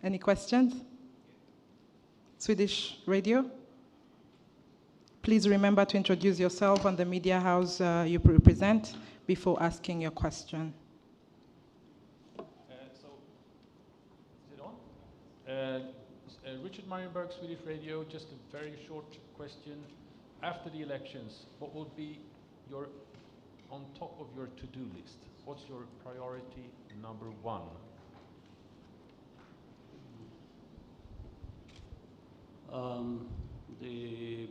Any questions? Swedish radio? Please remember to introduce yourself and the media house you represent before asking your question. Is it on? Richard Marienberg, Swedish Radio. Just a very short question. After the elections, what would be on top of your to-do list? What's your priority number one? The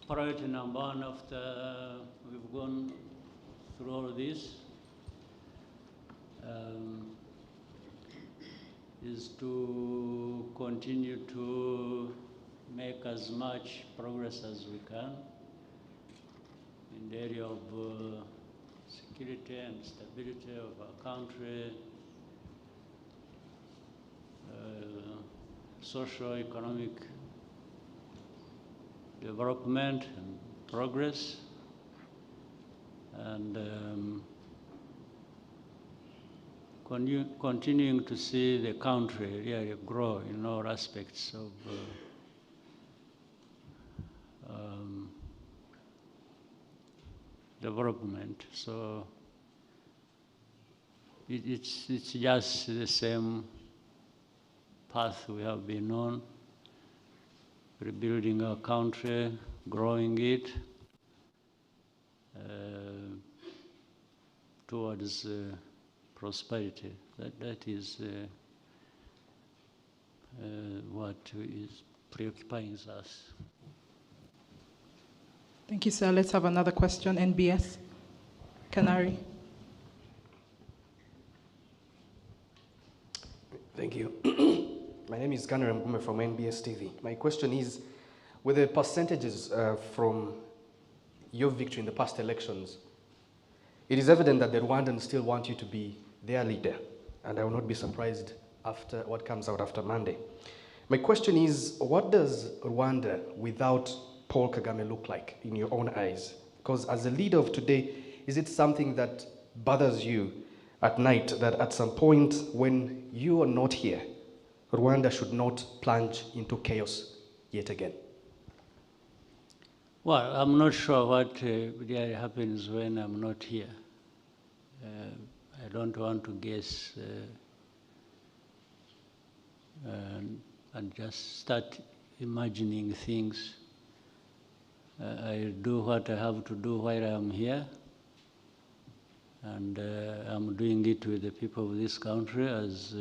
priority number one after we've gone through all of this is to continue to make as much progress as we can in the area of security and stability of our country, socio-economic development and progress, and continuing to see the country really grow in all aspects of development. So it's just the same path we have been on, rebuilding our country, growing it towards prosperity. That is what is preoccupying us. Thank you, sir. Let's have another question. NBS, Canary. Thank you. My name is Kanare Mgume from NBS TV. My question is, with the percentages from your victory in the past elections, it is evident that the Rwandans still want you to be their leader, and I will not be surprised after what comes out after Monday. My question is, what does Rwanda without Paul Kagame look like in your own eyes? Because as a leader of today, is it something that bothers you at night that at some point when you are not here, Rwanda should not plunge into chaos yet again? Well, I'm not sure what really happens when I'm not here. I don't want to guess and just start imagining things. I do what I have to do while I'm here, and I'm doing it with the people of this country as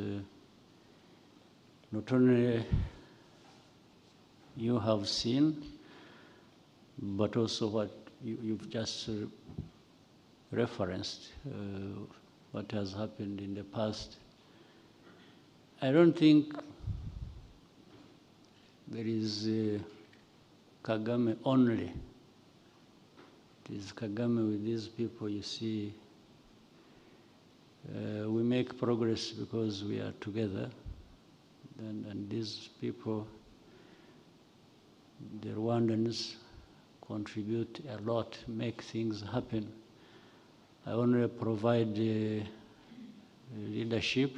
not only you have seen, but also what you've just referenced, what has happened in the past. I don't think there is Kagame only. It is Kagame with these people. You see, we make progress because we are together, and these people, the Rwandans, contribute a lot, make things happen. I only provide leadership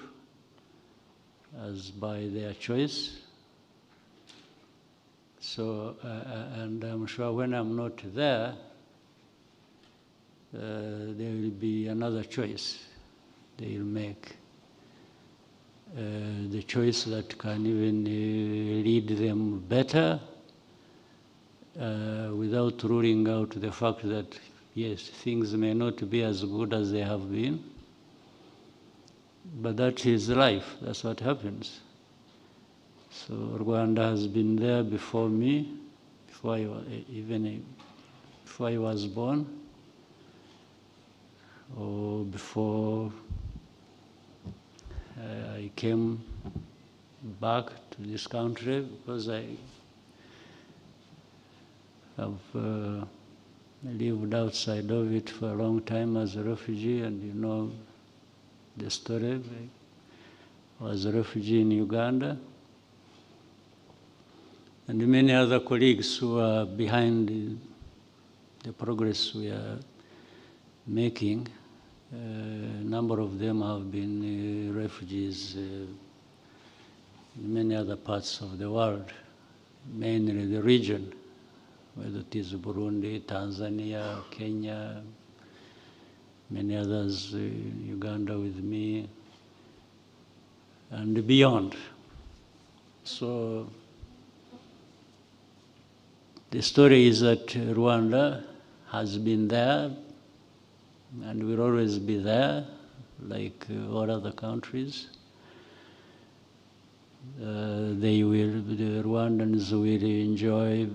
as by their choice. So, and I'm sure when I'm not there, there will be another choice they will make. The choice that can even lead them better, without ruling out the fact that, yes, things may not be as good as they have been, but that is life, that's what happens. So Rwanda has been there before me, before I was born, or before I came back to this country, because I have lived outside of it for a long time as a refugee, and you know the story. I was a refugee in Uganda, and many other colleagues who are behind the progress we are making A number of them have been refugees in many other parts of the world, mainly the region, whether it is Burundi, Tanzania, Kenya, many others, Uganda with me, and beyond. So the story is that Rwanda has been there and will always be there, like all other countries. The Rwandans will enjoy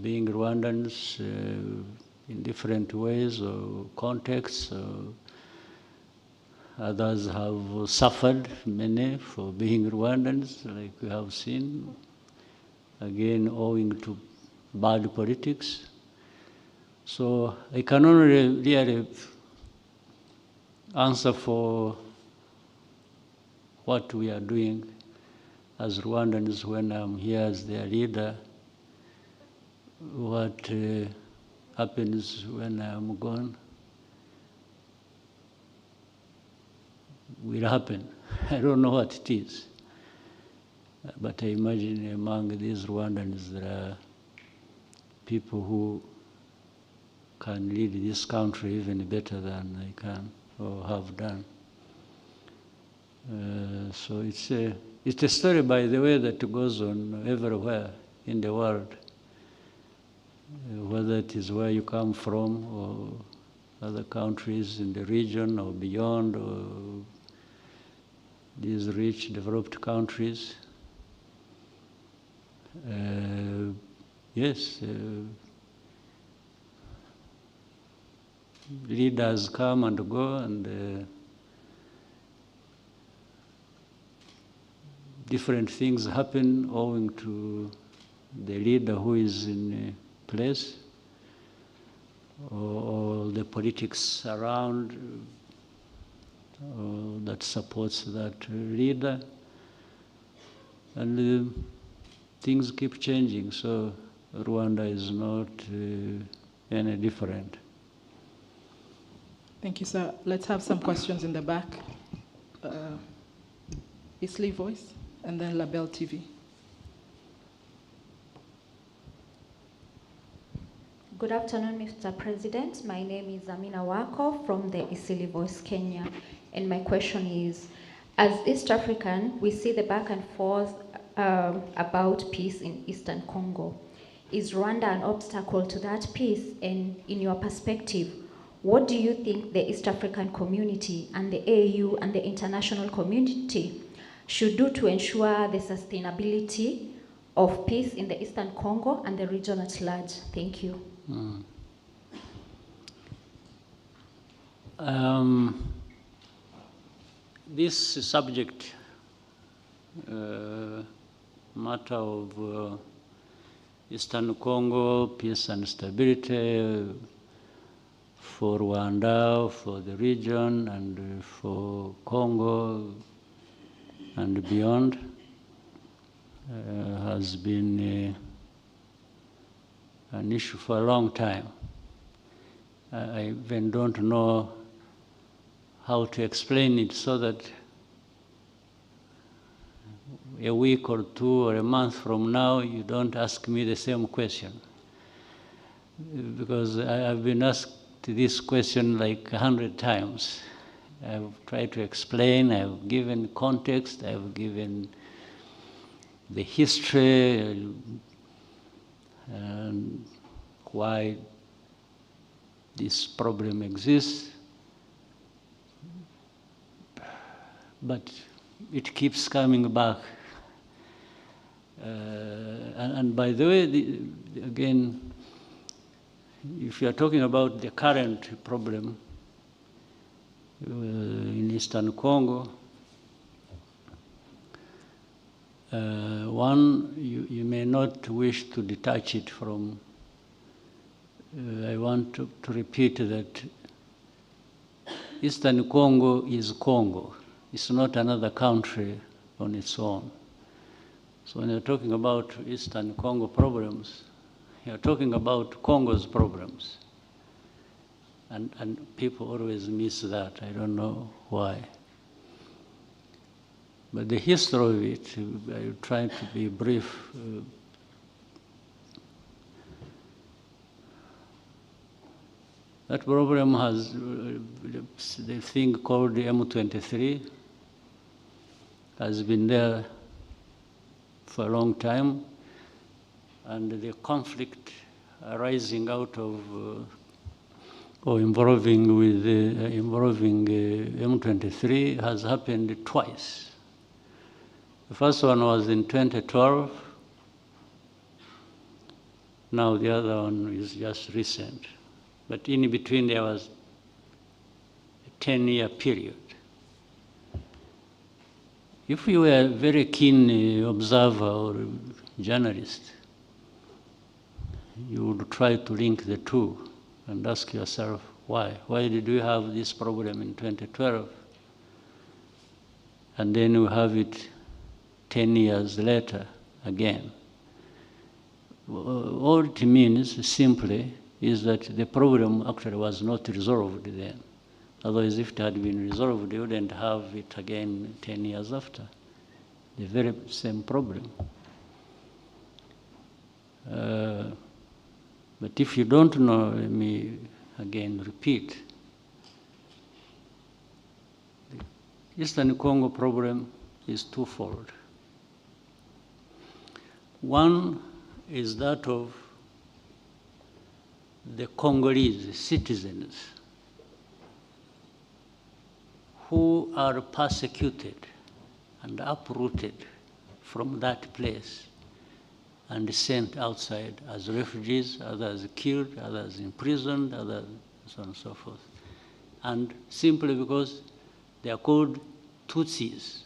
being Rwandans in different ways or contexts. Others have suffered, many, for being Rwandans, like we have seen, again, owing to bad politics. So I can only really answer for what we are doing as Rwandans when I'm here as their leader. What happens when I'm gone will happen. I don't know what it is. But I imagine among these Rwandans there are people who can lead this country even better than I can or have done. So it's a story, by the way, that goes on everywhere in the world, whether it is where you come from or other countries in the region or beyond, or these rich, developed countries. Yes, leaders come and go, and different things happen owing to the leader who is in place, or the politics around that supports that leader, and things keep changing. So Rwanda is not any different. Thank you, sir. Let's have some questions in the back. Isley Voice, and then Label TV. Good afternoon, Mr. President. My name is Amina Wako from the Isili Voice, Kenya. And my question is, as East African, we see the back and forth about peace in Eastern Congo. Is Rwanda an obstacle to that peace? And in your perspective, what do you think the East African community and the AU and the international community should do to ensure the sustainability of peace in the Eastern Congo and the region at large? Thank you. This subject, matter of Eastern Congo, peace and stability for Rwanda, for the region, and for Congo and beyond, has been an issue for a long time. I even don't know how to explain it so that a week or two or a month from now you don't ask me the same question. Because I've been asked this question like 100 times. I've tried to explain, I've given context, I've given the history and why this problem exists. But it keeps coming back. And by the way, again, if you are talking about the current problem in Eastern Congo, one, you may not wish to detach it from, I want to repeat that Eastern Congo is Congo. It's not another country on its own. So when you're talking about Eastern Congo problems, you're talking about Congo's problems. And people always miss that. I don't know why. But the history of it, I try to be brief. That problem has the thing called the M23 has been there for a long time, and the conflict arising out of or involving with M23 has happened twice. The first one was in 2012. Now the other one is just recent. But in between there was a 10-year period. If you were a very keen observer or journalist, you would try to link the two and ask yourself, why? Why did we have this problem in 2012? And then we have it 10 years later again. All it means simply is that the problem actually was not resolved then. Otherwise, if it had been resolved, you wouldn't have it again 10 years after. The very same problem. But if you don't know, let me again repeat. The Eastern Congo problem is twofold. One is that of the Congolese citizens who are persecuted and uprooted from that place and sent outside as refugees, others killed, others imprisoned, others so on and so forth. And simply because they are called Tutsis.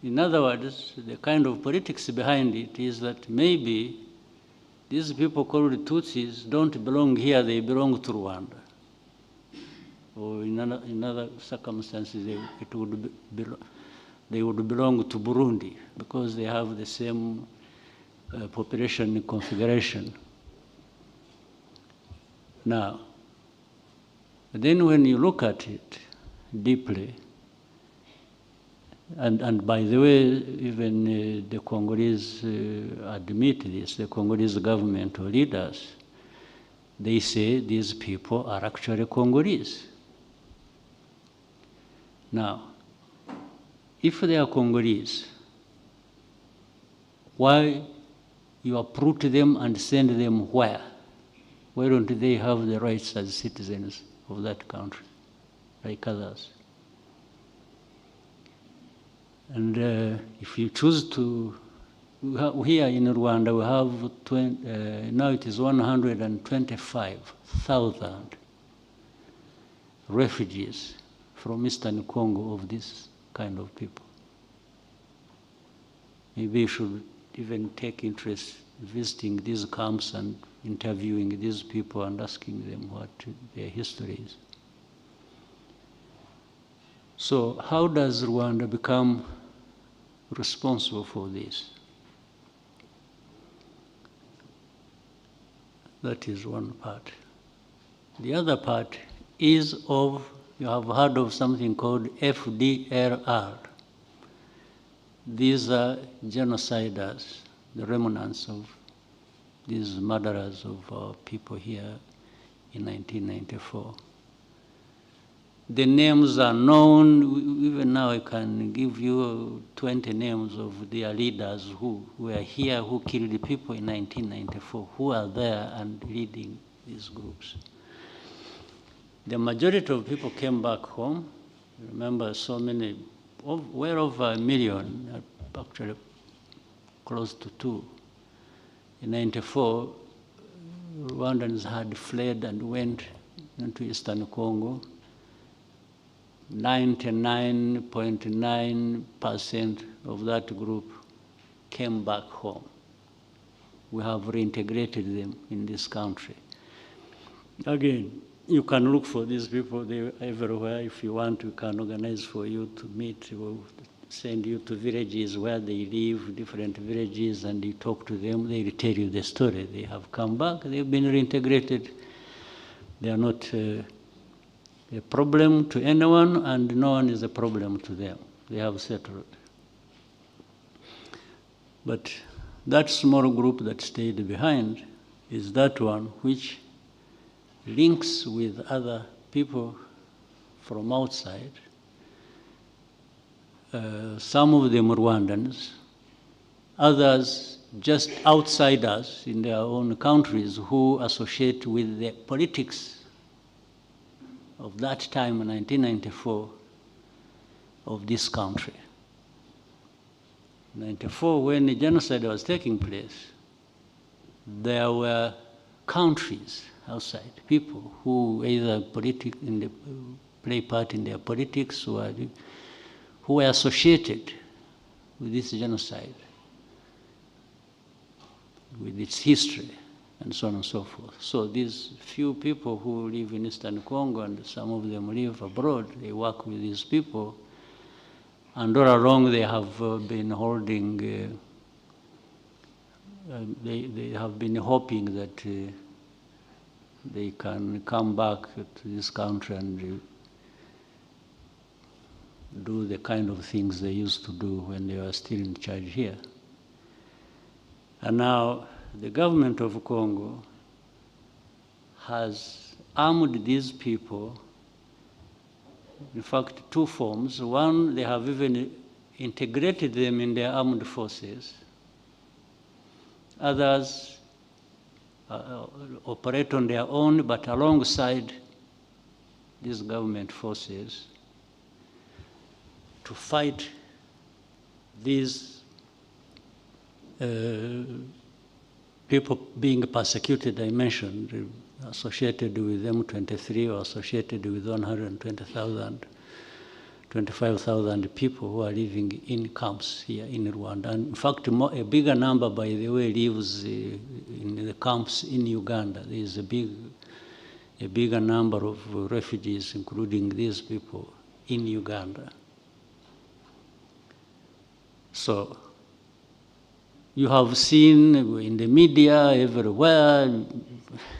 In other words, the kind of politics behind it is that maybe these people called Tutsis don't belong here, they belong to Rwanda. Or in other circumstances, they would belong to Burundi because they have the same population configuration. Now, then when you look at it deeply, and by the way, even the Congolese admit this, the Congolese government or leaders, they say these people are actually Congolese. Now, if they are Congolese, why you uproot them and send them where? Why don't they have the rights as citizens of that country, like others? And if you choose to, here in Rwanda we have, now it is 125,000 refugees from Eastern Congo of this kind of people. Maybe you should even take interest in visiting these camps and interviewing these people and asking them what their history is. So how does Rwanda become responsible for this? That is one part. The other part is of, you have heard of something called FDLR. These are genociders, the remnants of these murderers of our people here in 1994. The names are known. Even now I can give you 20 names of their leaders who were here, who killed the people in 1994, who are there and leading these groups. The majority of people came back home. Remember, so many, well over 1 million, actually close to 2. In 94, Rwandans had fled and went into Eastern Congo. 99.9% of that group came back home. We have reintegrated them in this country. Again, you can look for these people everywhere. If you want, we can organize for you to meet. We'll send you to villages where they live, different villages, and you talk to them. They will tell you the story. They have come back. They've been reintegrated They are not a problem to anyone, and no one is a problem to them. They have settled. But that small group that stayed behind is that one which links with other people from outside. Some of them Rwandans, others just outsiders in their own countries who associate with the politics of that time, 1994, of this country. 1994, when the genocide was taking place, there were countries outside, people who either play part in their politics or who were associated with this genocide, with its history, and so on and so forth. So these few people who live in Eastern Congo, and some of them live abroad, they work with these people, and all along they have been holding, they have been hoping that they can come back to this country and do the kind of things they used to do when they were still in charge here. And now the government of Congo has armed these people, in fact, two forms. One, they have even integrated them in their armed forces. Others operate on their own, but alongside these government forces to fight these people being persecuted, I mentioned, associated with M23 or associated with 120,000, 25,000 people who are living in camps here in Rwanda. And in fact, a bigger number, by the way, lives in the camps in Uganda. There is a bigger number of refugees, including these people, in Uganda. So you have seen in the media everywhere.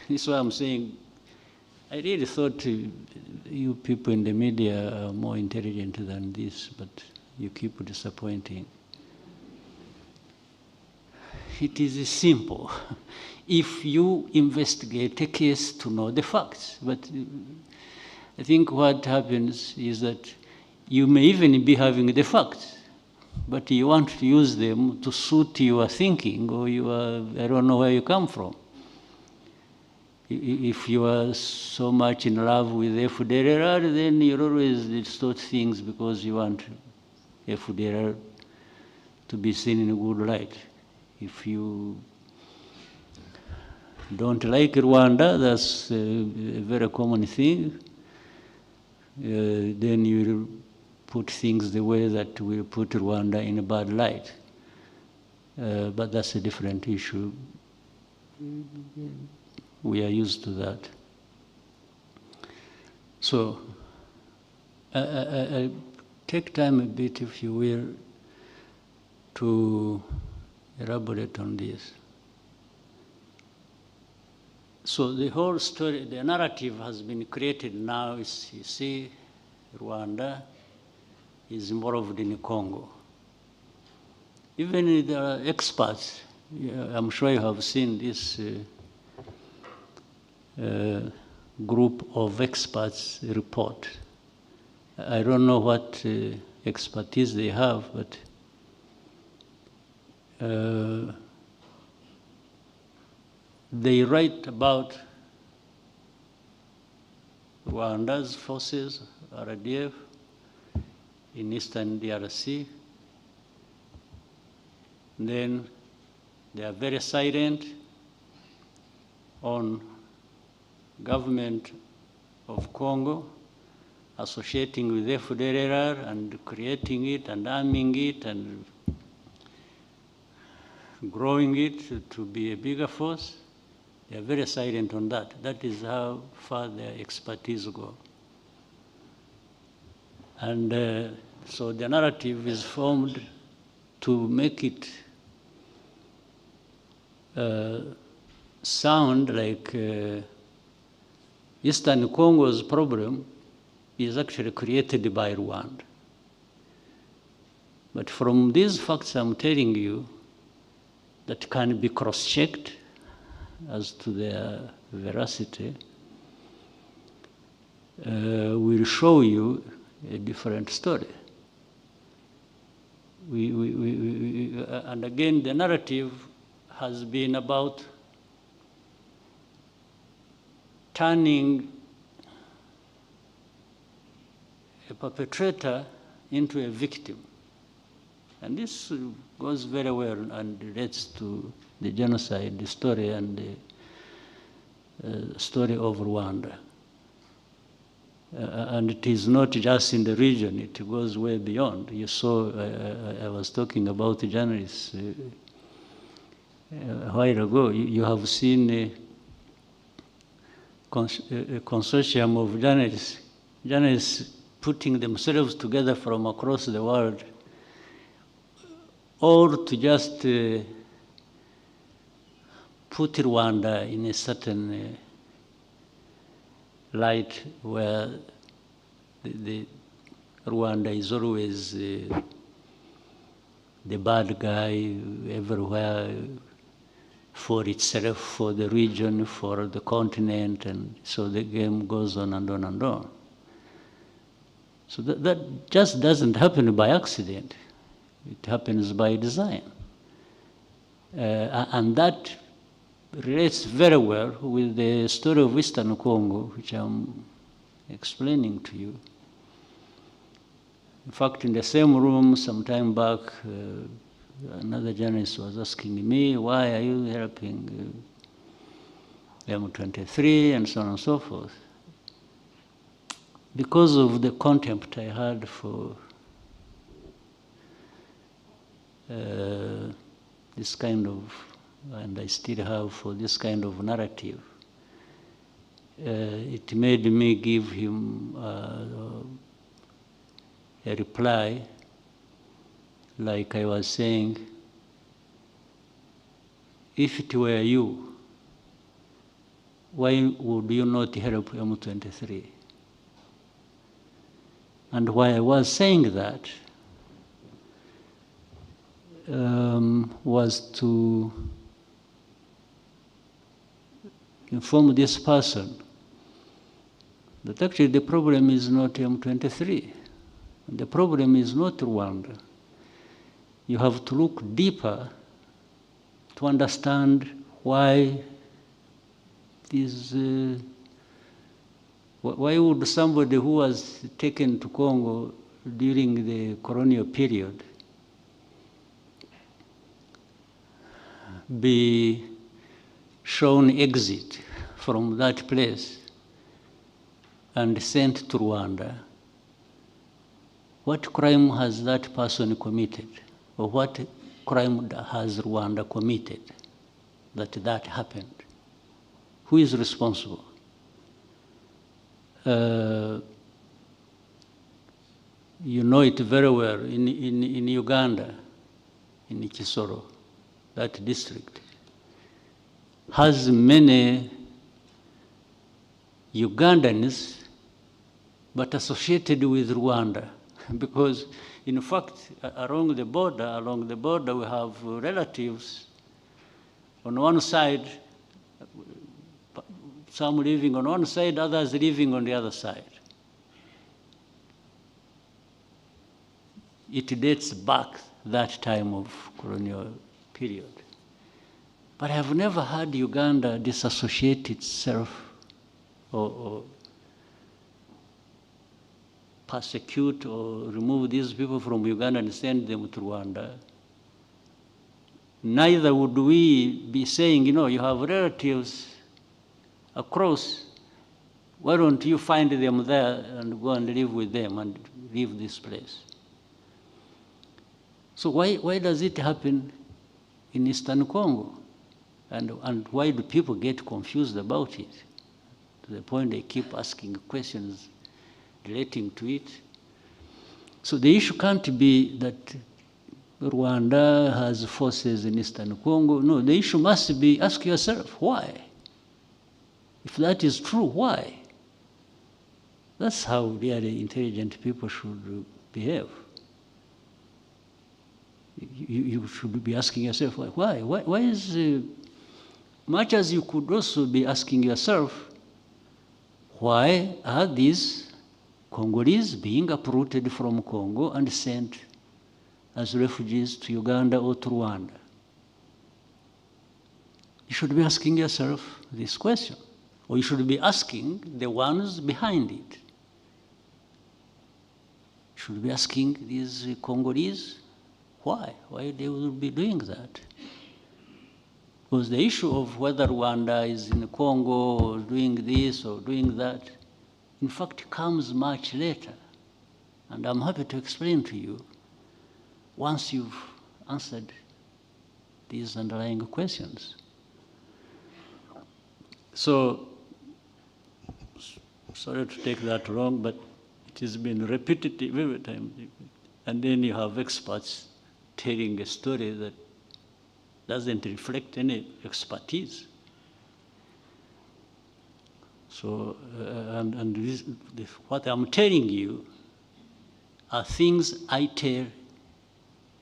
This is why I'm saying, I really thought you people in the media are more intelligent than this, but you keep disappointing. It is simple. If you investigate a case to know the facts, but I think what happens is that you may even be having the facts, but you want to use them to suit your thinking or I don't know where you come from. If you are so much in love with FDLR, then you always distort things because you want FDLR to be seen in a good light. If you don't like Rwanda, that's a very common thing, then you put things the way that will put Rwanda in a bad light. But that's a different issue. We are used to that. So I take time a bit, if you will, to elaborate on this. So the whole story, the narrative has been created now. You see, Rwanda is involved in Congo. Even there are experts, I'm sure you have seen this group of experts report. I don't know what expertise they have, but they write about Rwanda's forces, RDF, in eastern DRC. Then they are very silent on government of Congo associating with FDLR and creating it and arming it and growing it to be a bigger force. They are very silent on that. That is how far their expertise go. And so the narrative is formed to make it sound like Eastern Congo's problem is actually created by Rwanda. But from these facts I'm telling you, that can be cross-checked as to their veracity, will show you a different story. And again, the narrative has been about turning a perpetrator into a victim. And this goes very well and relates to the genocide story and the story of Rwanda. And it is not just in the region, it goes way beyond. You saw, I was talking about the journalists a while ago. You have seen a consortium of journalists putting themselves together from across the world, or to just put Rwanda in a certain light where the Rwanda is always the bad guy everywhere, for itself, for the region, for the continent, and so the game goes on and on and on. So that just doesn't happen by accident. It happens by design. And that relates very well with the story of Eastern Congo, which I'm explaining to you. In fact, in the same room some time back, another journalist was asking me, why are you helping M23 and so on and so forth? Because of the contempt I had for this kind of, and I still have, for this kind of narrative. It made me give him a reply, like I was saying, if it were you, why would you not help M23? And why I was saying that was to inform this person that actually the problem is not M23. The problem is not Rwanda. You have to look deeper to understand why these. Why would somebody who was taken to Congo during the colonial period be shown exit from that place and sent to Rwanda? What crime has that person committed? Or what crime has Rwanda committed that happened? Who is responsible? You know it very well in Uganda, in Kisoro, that district has many Ugandans, but associated with Rwanda, because in fact along the border we have relatives on one side, some living on one side, others living on the other side. It dates back that time of colonial period. But I have never had Uganda disassociate itself or persecute or remove these people from Uganda and send them to Rwanda. Neither would we be saying, you know, you have relatives across, why don't you find them there and go and live with them and leave this place? So why does it happen in Eastern Congo? And why do people get confused about it? To the point they keep asking questions relating to it. So the issue can't be that Rwanda has forces in Eastern Congo. No, the issue must be, ask yourself, why? If that is true, why? That's how really intelligent people should behave. You should be asking yourself, why? Why is, much as you could also be asking yourself, why are these Congolese being uprooted from Congo and sent as refugees to Uganda or to Rwanda? You should be asking yourself this question, or you should be asking the ones behind it. You should be asking these Congolese why they will be doing that. Because the issue of whether Rwanda is in Congo or doing this or doing that, in fact, comes much later. And I'm happy to explain to you once you've answered these underlying questions. So, sorry to take that wrong, but it has been repetitive every time. And then you have experts telling a story that doesn't reflect any expertise. So, what I'm telling you are things I tell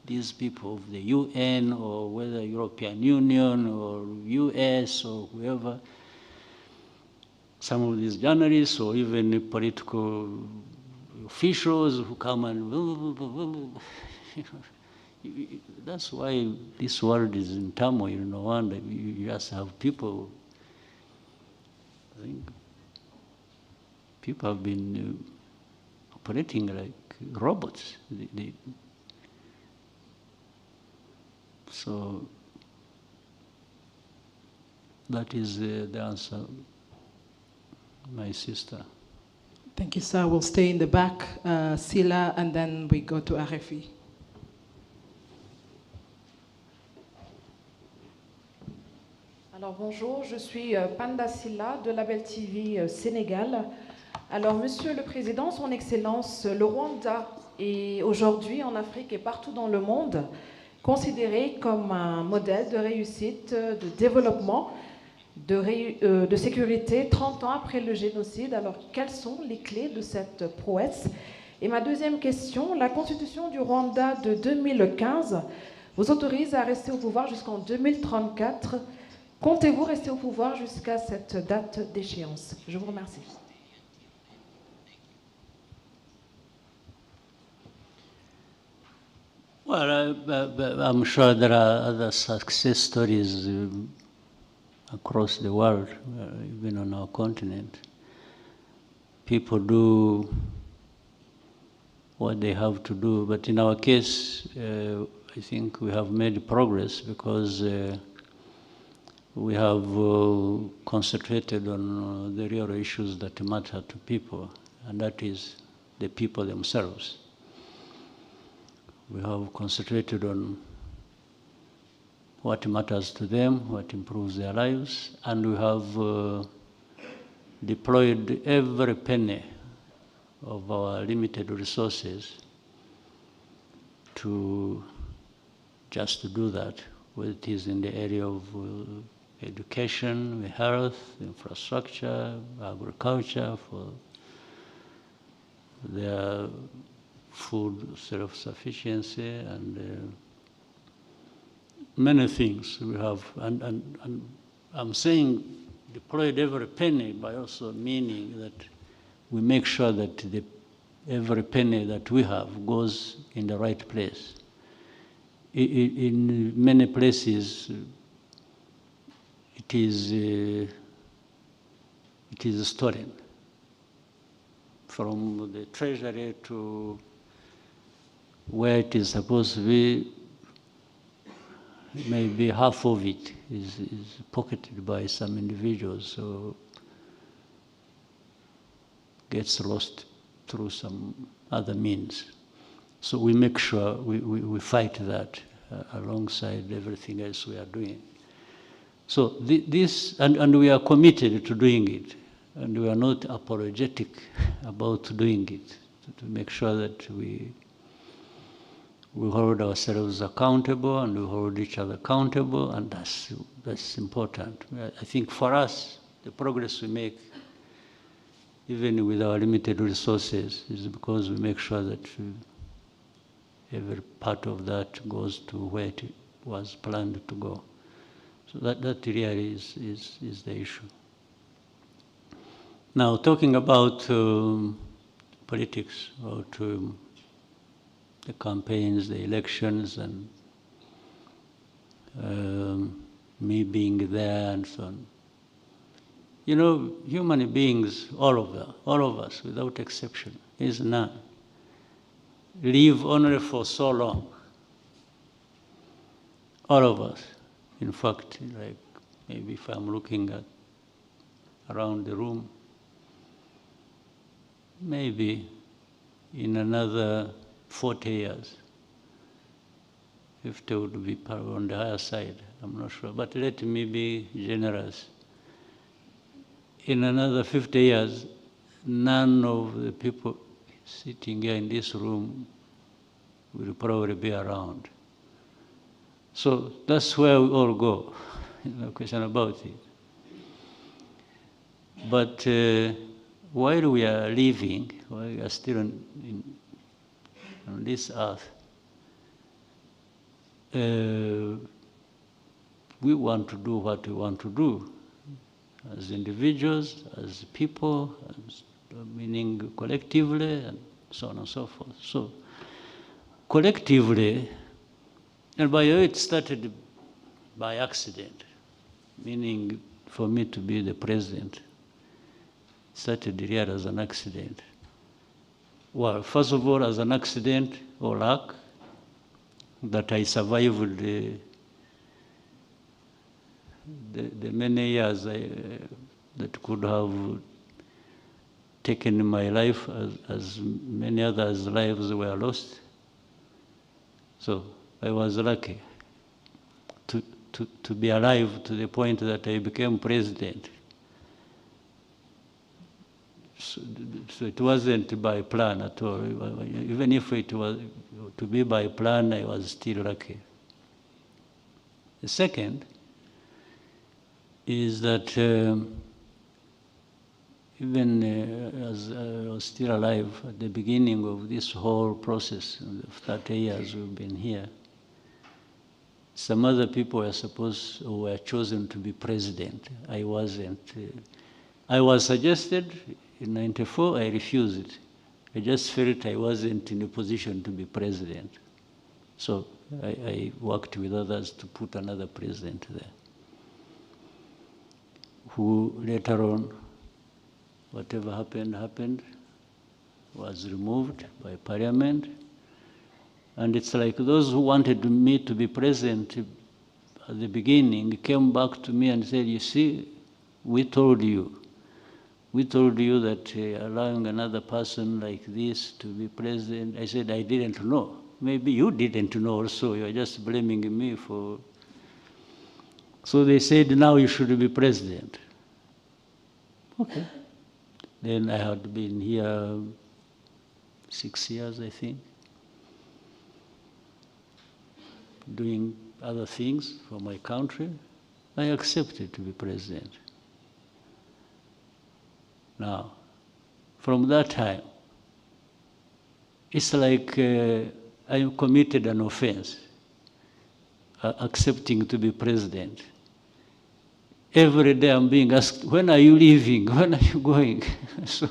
these people of the UN or whether European Union or US or whoever, some of these journalists or even political officials who come and that's why this world is in turmoil. No wonder you just have people. I think people have been operating like robots. So that is the answer, my sister. Thank you, sir. We'll stay in the back, Sila, and then we go to RFI. Alors bonjour, je suis Panda Silla de Label TV Sénégal. Alors Monsieur le Président, Son Excellence, le Rwanda est aujourd'hui en Afrique et partout dans le monde considéré comme un modèle de réussite, de développement, de sécurité 30 ans après le génocide. Alors quelles sont les clés de cette prouesse? Et ma deuxième question, la Constitution du Rwanda de 2015 vous autorise à rester au pouvoir jusqu'en 2034. Comptez-vous rester au pouvoir jusqu'à cette date d'échéance? Je vous remercie. Well, I'm sure there are other success stories across the world, even on our continent. People do what they have to do, but in our case, I think we have made progress because we have concentrated on the real issues that matter to people, and that is the people themselves. We have concentrated on what matters to them, what improves their lives, and we have deployed every penny of our limited resources to just do that, whether it is in the area of education, health, infrastructure, agriculture, for their food self-sufficiency, and many things we have. And I'm saying deployed every penny by also meaning that we make sure that every penny that we have goes in the right place. In many places, it is stolen from the treasury to where it is supposed to be. Maybe half of it is pocketed by some individuals, so gets lost through some other means. So we make sure we fight that alongside everything else we are doing. So this, and we are committed to doing it, and we are not apologetic about doing it, to make sure that we hold ourselves accountable and we hold each other accountable, and that's important. I think for us, the progress we make even with our limited resources, is because we make sure that every part of that goes to where it was planned to go. So that really is the issue. Now, talking about politics, about the campaigns, the elections, and me being there and so on. You know, human beings, all of us, without exception, is none, live only for so long. All of us. In fact, like maybe if I'm looking at around the room, maybe in another 40 years, 50 would be on the higher side, I'm not sure, but let me be generous. In another 50 years, none of the people sitting here in this room will probably be around. So that's where we all go, no question about it. But while we are living, while we are still on this earth, we want to do what we want to do as individuals, as people, meaning collectively, and so on and so forth. So collectively, and by the way, it started by accident, meaning for me to be the president. It started here as an accident. Well, first of all, as an accident or luck, that I survived the many years that could have taken my life as many others' lives were lost. So I was lucky to be alive to the point that I became president. So it wasn't by plan at all. Even if it was to be by plan, I was still lucky. The second is that even as I was still alive at the beginning of this whole process, of 30 years we've been here, some other people were chosen to be president. I wasn't. I was suggested in '94, I refused. I just felt I wasn't in a position to be president. So I worked with others to put another president there, who later on, whatever happened, was removed by Parliament. And it's like those who wanted me to be president at the beginning came back to me and said, you see, we told you that allowing another person like this to be president. I said, I didn't know. Maybe you didn't know also, you're just blaming me for. So they said, now you should be president. Okay. Then I had been here 6 years, I think, doing other things for my country. I accepted to be president. Now, from that time, it's like I committed an offense, accepting to be president. Every day I'm being asked, when are you leaving? When are you going? So,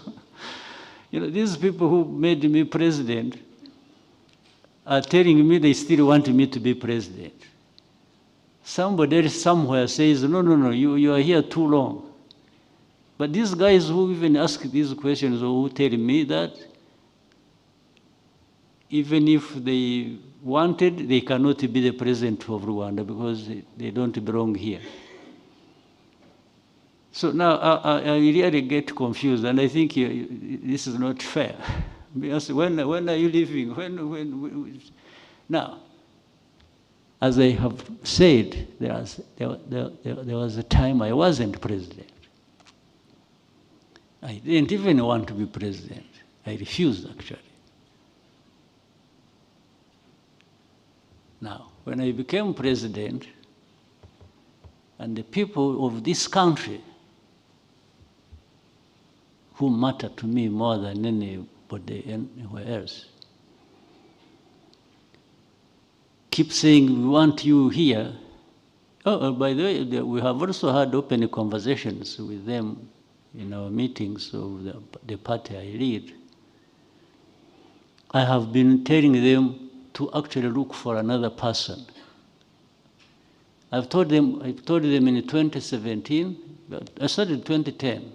you know, these people who made me president are telling me they still want me to be president. Somebody else somewhere says, no, you are here too long. But these guys who even ask these questions or who tell me that, even if they wanted, they cannot be the president of Rwanda because they don't belong here. So now I really get confused, and I think this is not fair. Because when are you leaving? Now, as I have said, there was a time I wasn't president. I didn't even want to be president. I refused, actually. Now, when I became president, and the people of this country who matter to me more than anybody anywhere else. Keep saying, we want you here. Oh, by the way, we have also had open conversations with them in our meetings of the party I lead. I have been telling them to actually look for another person. I've told them in 2017, but I started in 2010.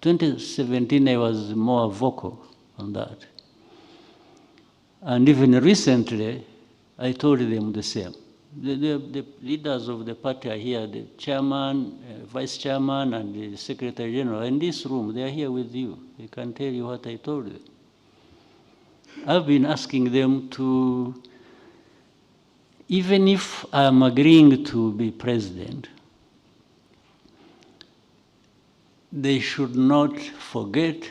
2017, I was more vocal on that. And even recently, I told them the same. The leaders of the party are here, the chairman, vice chairman, and the secretary general in this room. They are here with you. They can tell you what I told them. I've been asking them to, even if I'm agreeing to be president, they should not forget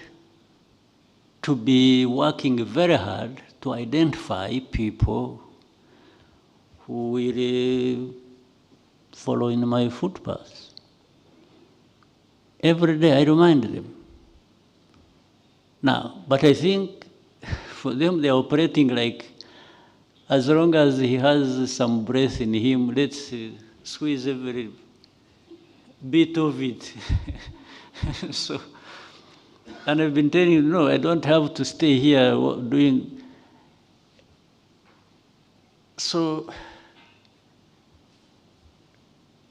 to be working very hard to identify people who will follow in my footpaths. Every day I remind them. Now, but I think for them they're operating like, as long as he has some breath in him, let's squeeze every bit of it. So, and I've been telling you, no, I don't have to stay here doing. So,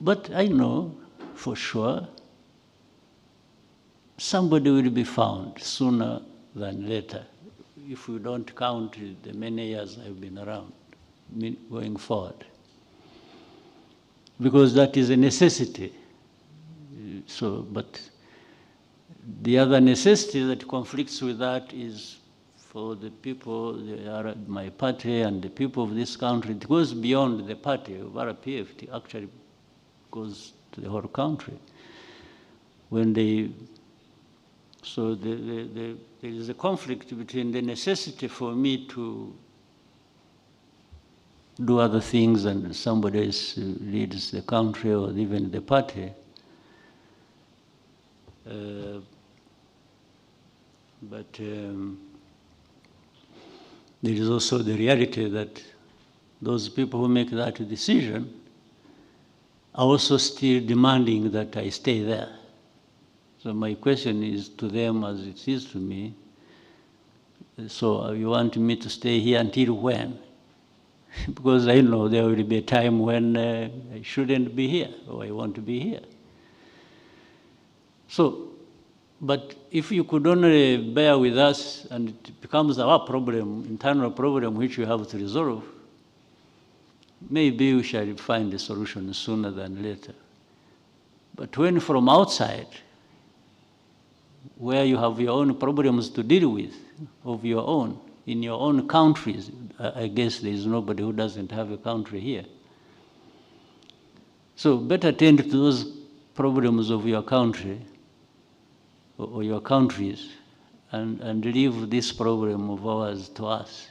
but I know for sure somebody will be found sooner than later, if we don't count the many years I've been around, going forward. Because that is a necessity. So, but the other necessity that conflicts with that is for the people, my party and the people of this country. It goes beyond the party of RPF. It actually goes to the whole country. When they, so there is a conflict between the necessity for me to do other things and somebody else leads the country or even the party. But there is also the reality that those people who make that decision are also still demanding that I stay there. So my question is to them as it is to me, so you want me to stay here until when? Because I know there will be a time when I shouldn't be here or I want to be here. So, but if you could only bear with us and it becomes our problem, internal problem, which we have to resolve, maybe we shall find a solution sooner than later. But when from outside, where you have your own problems to deal with, of your own, in your own countries, I guess there is nobody who doesn't have a country here. So better tend to those problems of your country, or your countries, and leave this problem of ours to us.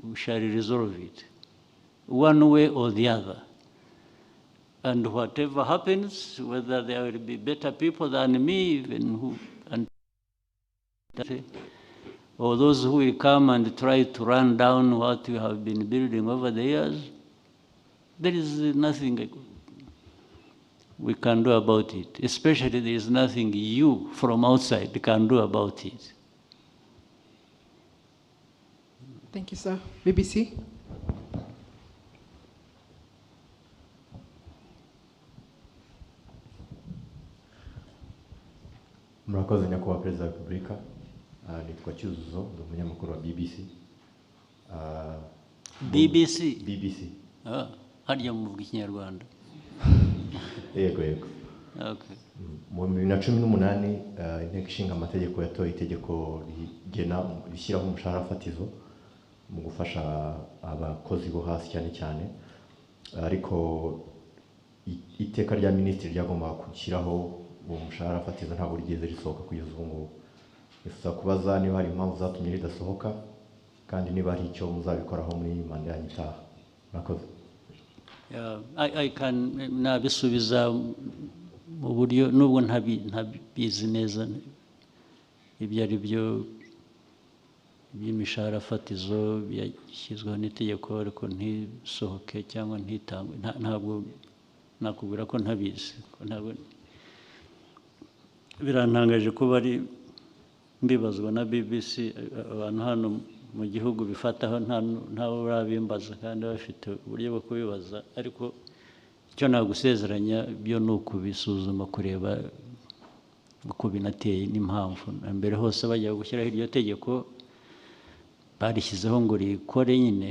We shall resolve it, one way or the other. And whatever happens, whether there will be better people than me, even or those who will come and try to run down what we have been building over the years, there is nothing we can do about it. Especially there is nothing you from outside can do about it. Thank you, sir. BBC. Murakoze nyakubahwa Perezida wa Repubulika. Nitwa Cyuzuzo, ndi umunyamakuru wa BBC. BBC? BBC. Hariya muvuga Ikinyarwanda. Yego. Okay. Mu 2018 inteko ishinga amategeko yatoye itegeko rishyiraho umushahara fatizo mu gufasha abakozi bo hasi cyane, ariko iteka rya minisitiri ryagombaga gushyiraho uwo mushahara fatizo ntabwo rigeze risohoka kugeza ubu ngubu. Nifuza kubaza niba hari impamvu zatumye ridasohoka kandi niba hari icyo muzabikoraho muri manda yanyu itaha. Murakoze. I can nabisubiza mu buryo nubwo ntabizi neza ibyo ari byo by'imishahara fatizo byashyizweho n'itegeko ariko ntisohoke cyangwa ntitangwe, ntabwo nakubwira ko ntabizi. Birantangaje kuba ari mbibazwa na BBC, abantu hano mu gihugu bifataho ntawe urabimbaza kandi bafite uburyo bwo kubibaza, ariko icyo nagusezeranya byo ni ukubisuzuma kureba uko binateye n'impamvu. Mbere hose bajya gushyiraho iryo tegeko barishyizeho ngo rikore nyine,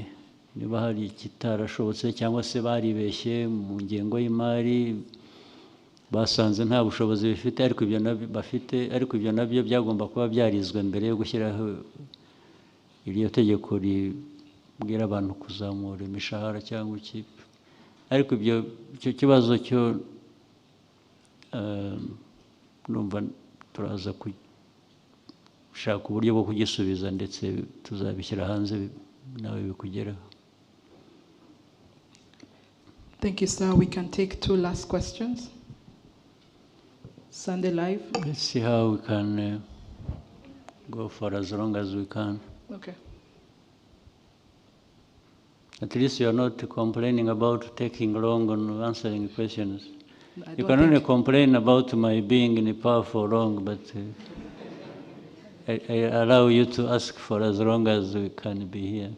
niba hari ikitarashobotse cyangwa se baribeshye mu ngengo y'imari basanze nta bushobozi bifite, ariko ibyo nabyo byagomba kuba byarizwe mbere yo gushyiraho iryo tegeko ribwira abantu kuzamura imishahara cyangwa iki. Ariko icyo kibazo cyo numva turaza gushaka uburyo bwo kugisubiza, ndetse tuzabishyira hanze nawe bikugeraho. Thank you, sir. We can take 2 last questions. Sunday Live. Let's see how we can go for as long as we can. Okay. At least you are not complaining about taking long on answering questions. I You don't can only think- complain about my being in power for long, but I allow you to ask for as long as we can be here.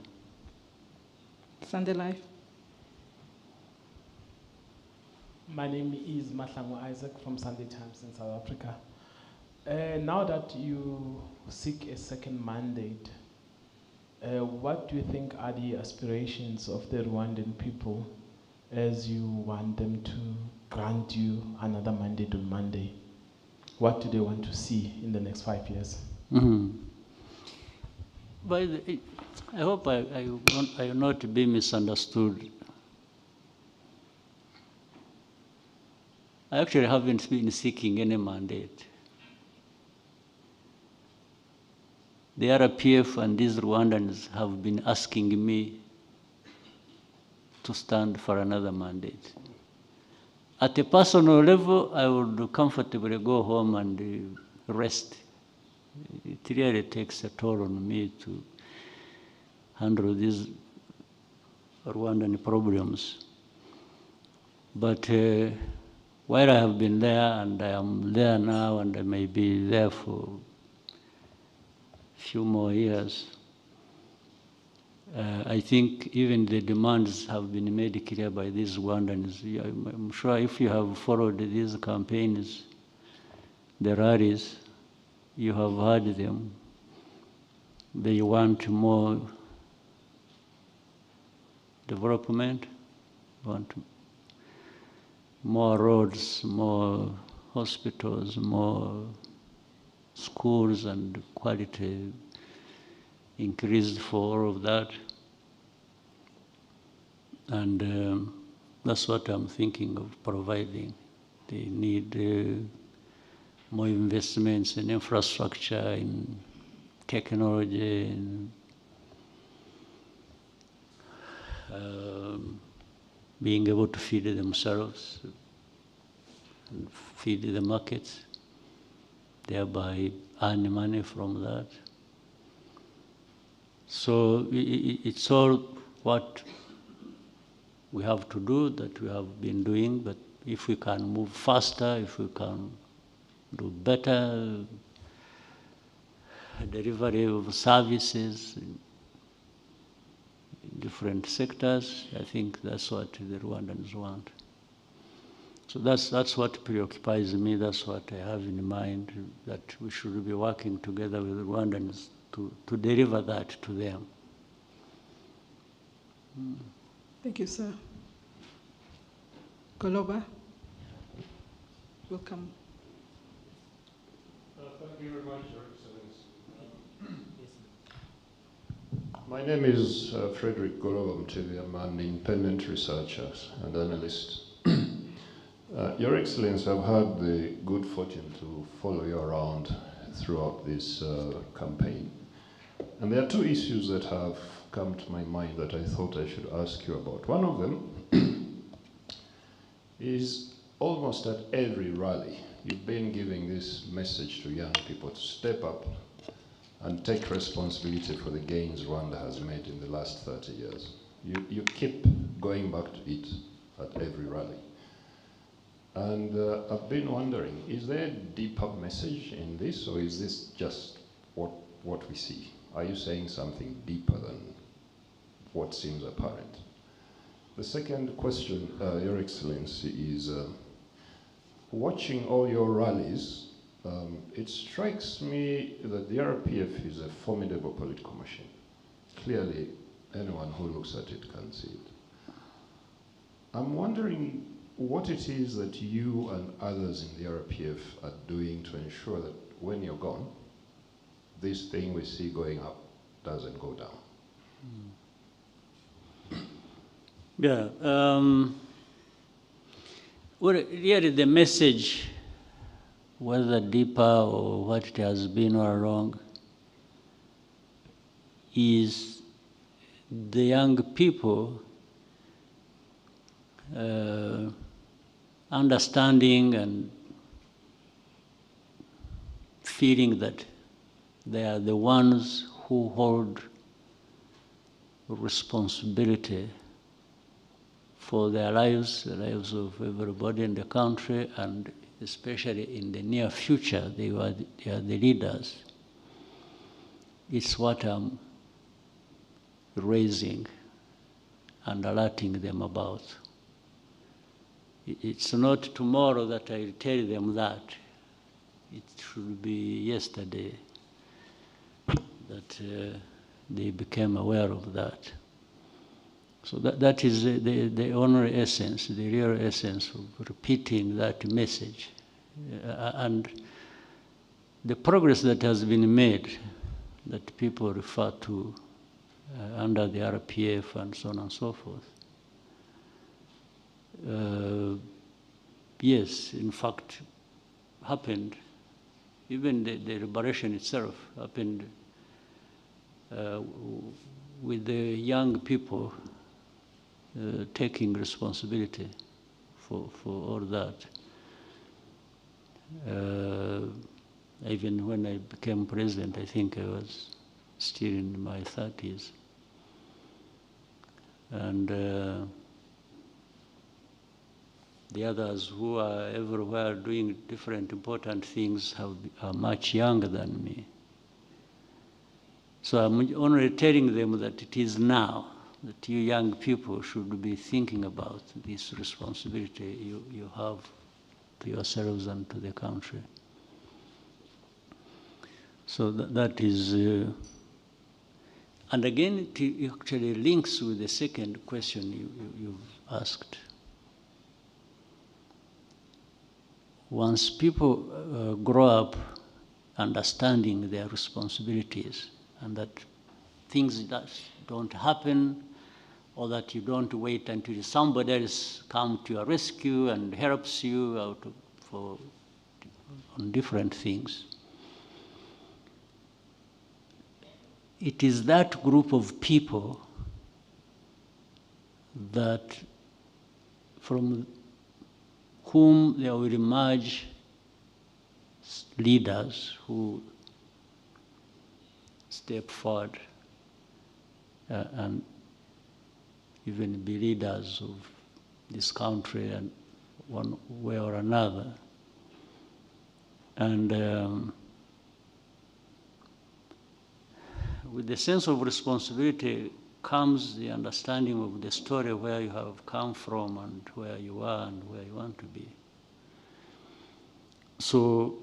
Sunday Live. My name is Mahlangu Isaac from Sunday Times in South Africa. Now that you seek a second mandate, what do you think are the aspirations of the Rwandan people as you want them to grant you another mandate on Monday? What do they want to see in the next 5 years? I hope I will not be misunderstood. I actually haven't been seeking any mandate. The RPF and these Rwandans have been asking me to stand for another mandate. At a personal level, I would comfortably go home and rest. It really takes a toll on me to handle these Rwandan problems. But while I have been there, and I am there now, and I may be there for a few more years, I think even the demands have been made clear by these Rwandans. I'm sure if you have followed these campaigns, the rallies, you have heard them. They want more development, want more roads, more hospitals, more schools, and quality increased for all of that. And that's what I'm thinking of providing. They need more investments in infrastructure, in technology, in being able to feed themselves, and feed the markets, thereby earn money from that. So it's all what we have to do, that we have been doing, but if we can move faster, if we can do better delivery of services in different sectors, I think that's what the Rwandans want. So that's what preoccupies me, that's what I have in mind, that we should be working together with the Rwandans to deliver that to them. Thank you, sir. Goloba, welcome. Thank you very much, Your Excellency. My name is Frederick Goloba Mtevi. I'm an independent researcher and analyst. Your Excellency, I've had the good fortune to follow you around throughout this campaign. And there are 2 issues that have come to my mind that I thought I should ask you about. One of them is almost at every rally, you've been giving this message to young people to step up and take responsibility for the gains Rwanda has made in the last 30 years. You keep going back to it at every rally. And I've been wondering, is there a deeper message in this, or is this just what we see? Are you saying something deeper than what seems apparent? The second question, Your Excellency, is watching all your rallies, it strikes me that the RPF is a formidable political machine. Clearly, anyone who looks at it can see it. I'm wondering what it is that you and others in the RPF are doing to ensure that when you're gone, this thing we see going up doesn't go down. Yeah. Well, really the message, whether deeper or what it has been all along, is the young people understanding and feeling that they are the ones who hold responsibility for their lives, the lives of everybody in the country, and especially in the near future, they are the leaders. It's what I'm raising and alerting them about. It's not tomorrow that I'll tell them that. It should be yesterday that they became aware of that. So that is the only essence, the real essence of repeating that message. And the progress that has been made, that people refer to under the RPF and so on and so forth. Yes, in fact, happened. Even the liberation itself happened with the young people taking responsibility for all that. Even when I became president, I think I was still in my 30s. And the others who are everywhere doing different important things are much younger than me. So I'm only telling them that it is now that you young people should be thinking about this responsibility you have to yourselves and to the country. So that is, and again, it actually links with the second question you've asked. Once people grow up understanding their responsibilities and that things that don't happen, or that you don't wait until somebody else comes to your rescue and helps you out on different things. It is that group of people that from whom there will emerge leaders who step forward and even be leaders of this country in one way or another. And with the sense of responsibility comes the understanding of the story, where you have come from and where you are and where you want to be. So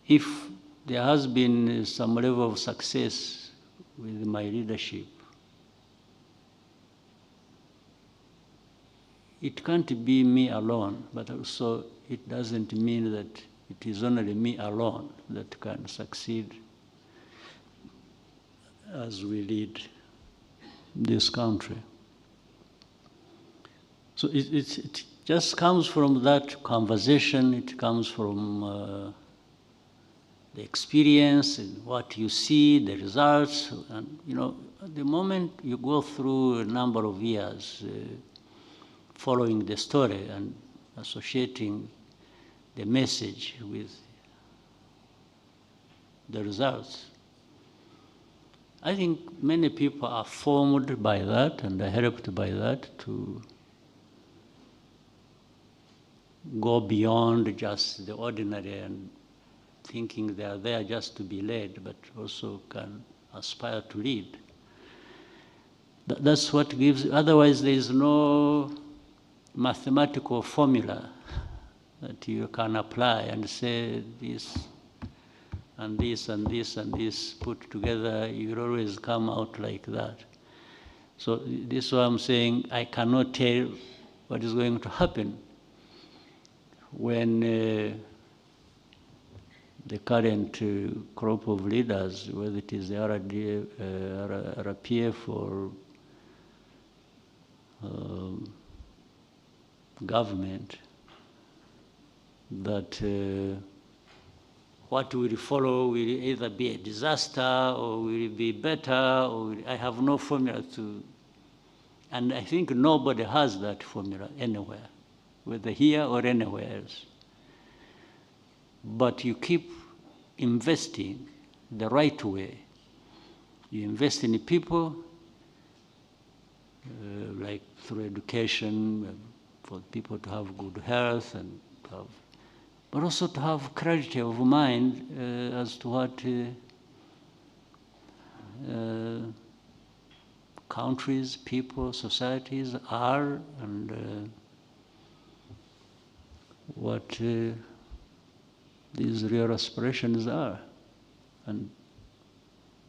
if there has been some level of success with my leadership, it can't be me alone, but also it doesn't mean that it is only me alone that can succeed as we lead this country. So it just comes from that conversation, it comes from the experience and what you see, the results. And, you know, at the moment you go through a number of years, following the story and associating the message with the results. I think many people are formed by that and are helped by that to go beyond just the ordinary and thinking they are there just to be led, but also can aspire to lead. That's what gives, otherwise there is no mathematical formula that you can apply and say this and this and this and this put together, you'll always come out like that. So this is why I'm saying I cannot tell what is going to happen when the current crop of leaders, whether it is the RPF or government, that what will follow will either be a disaster or will be better, or I have no formula to, and I think nobody has that formula anywhere, whether here or anywhere else. But you keep investing the right way. You invest in people, like through education, for people to have good health and to have, but also to have clarity of mind as to what countries, people, societies are, and what these real aspirations are. And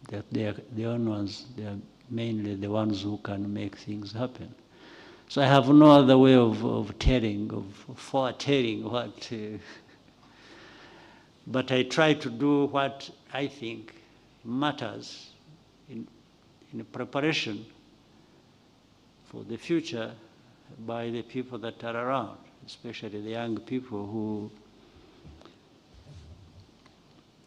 that they are the only ones, they are mainly the ones who can make things happen. So I have no other way of telling, of foretelling what, but I try to do what I think matters in preparation for the future by the people that are around, especially the young people who,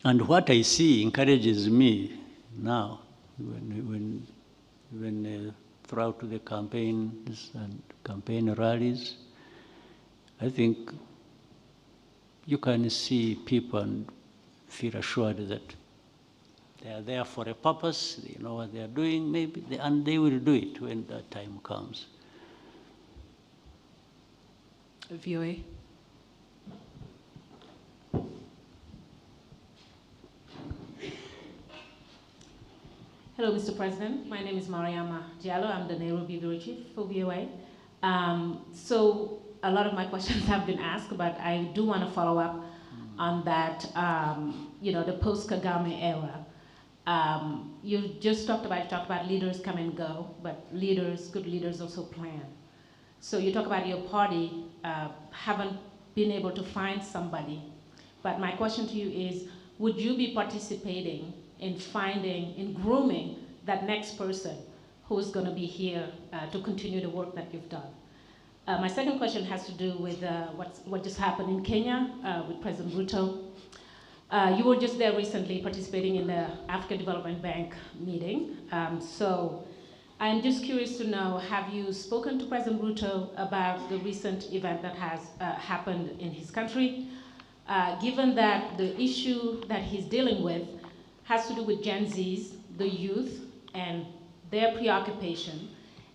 and what I see encourages me now when throughout the campaigns and campaign rallies, I think you can see people and feel assured that they are there for a purpose, they know what they are doing, maybe, and they will do it when that time comes. VOA. Hello, Mr. President. My name is Mariama Diallo. I'm the Nairobi Bureau Chief for VOA. So a lot of my questions have been asked, but I do want to follow up on that, the post-Kagame era. You just talked about leaders come and go, but good leaders also plan. So you talk about your party haven't been able to find somebody, but my question to you is, would you be participating in grooming that next person who's going to be here to continue the work that you've done? My second question has to do with what just happened in Kenya with President Ruto. You were just there recently participating in the African Development Bank meeting. So I'm just curious to know, have you spoken to President Ruto about the recent event that has happened in his country? Given that the issue that he's dealing with has to do with Gen Zs, the youth, and their preoccupation.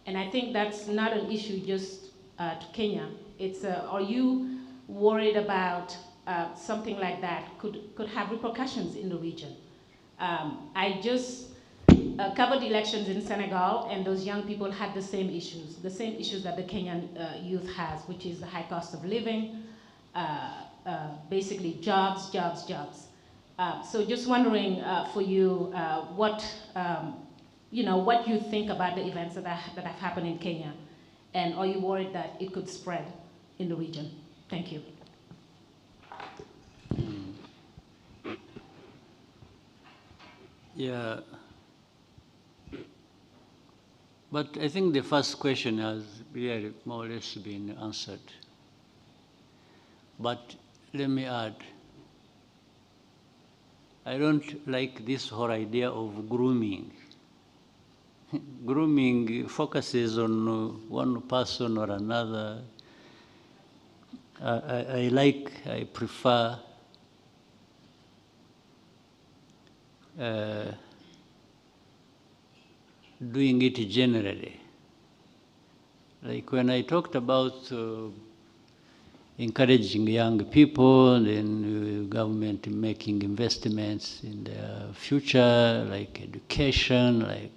And I think that's not an issue just to Kenya. It's, are you worried about something like that could have repercussions in the region? I just covered elections in Senegal, and those young people had the same issues that the Kenyan youth has, which is the high cost of living, basically jobs. So just wondering for you what you think about the events that have happened in Kenya, and are you worried that it could spread in the region? Thank you. Yeah, but I think the first question has really more or less been answered. But let me add, I don't like this whole idea of grooming. grooming focuses on one person or another. I prefer doing it generally. Like when I talked about encouraging young people and government making investments in their future, like education, like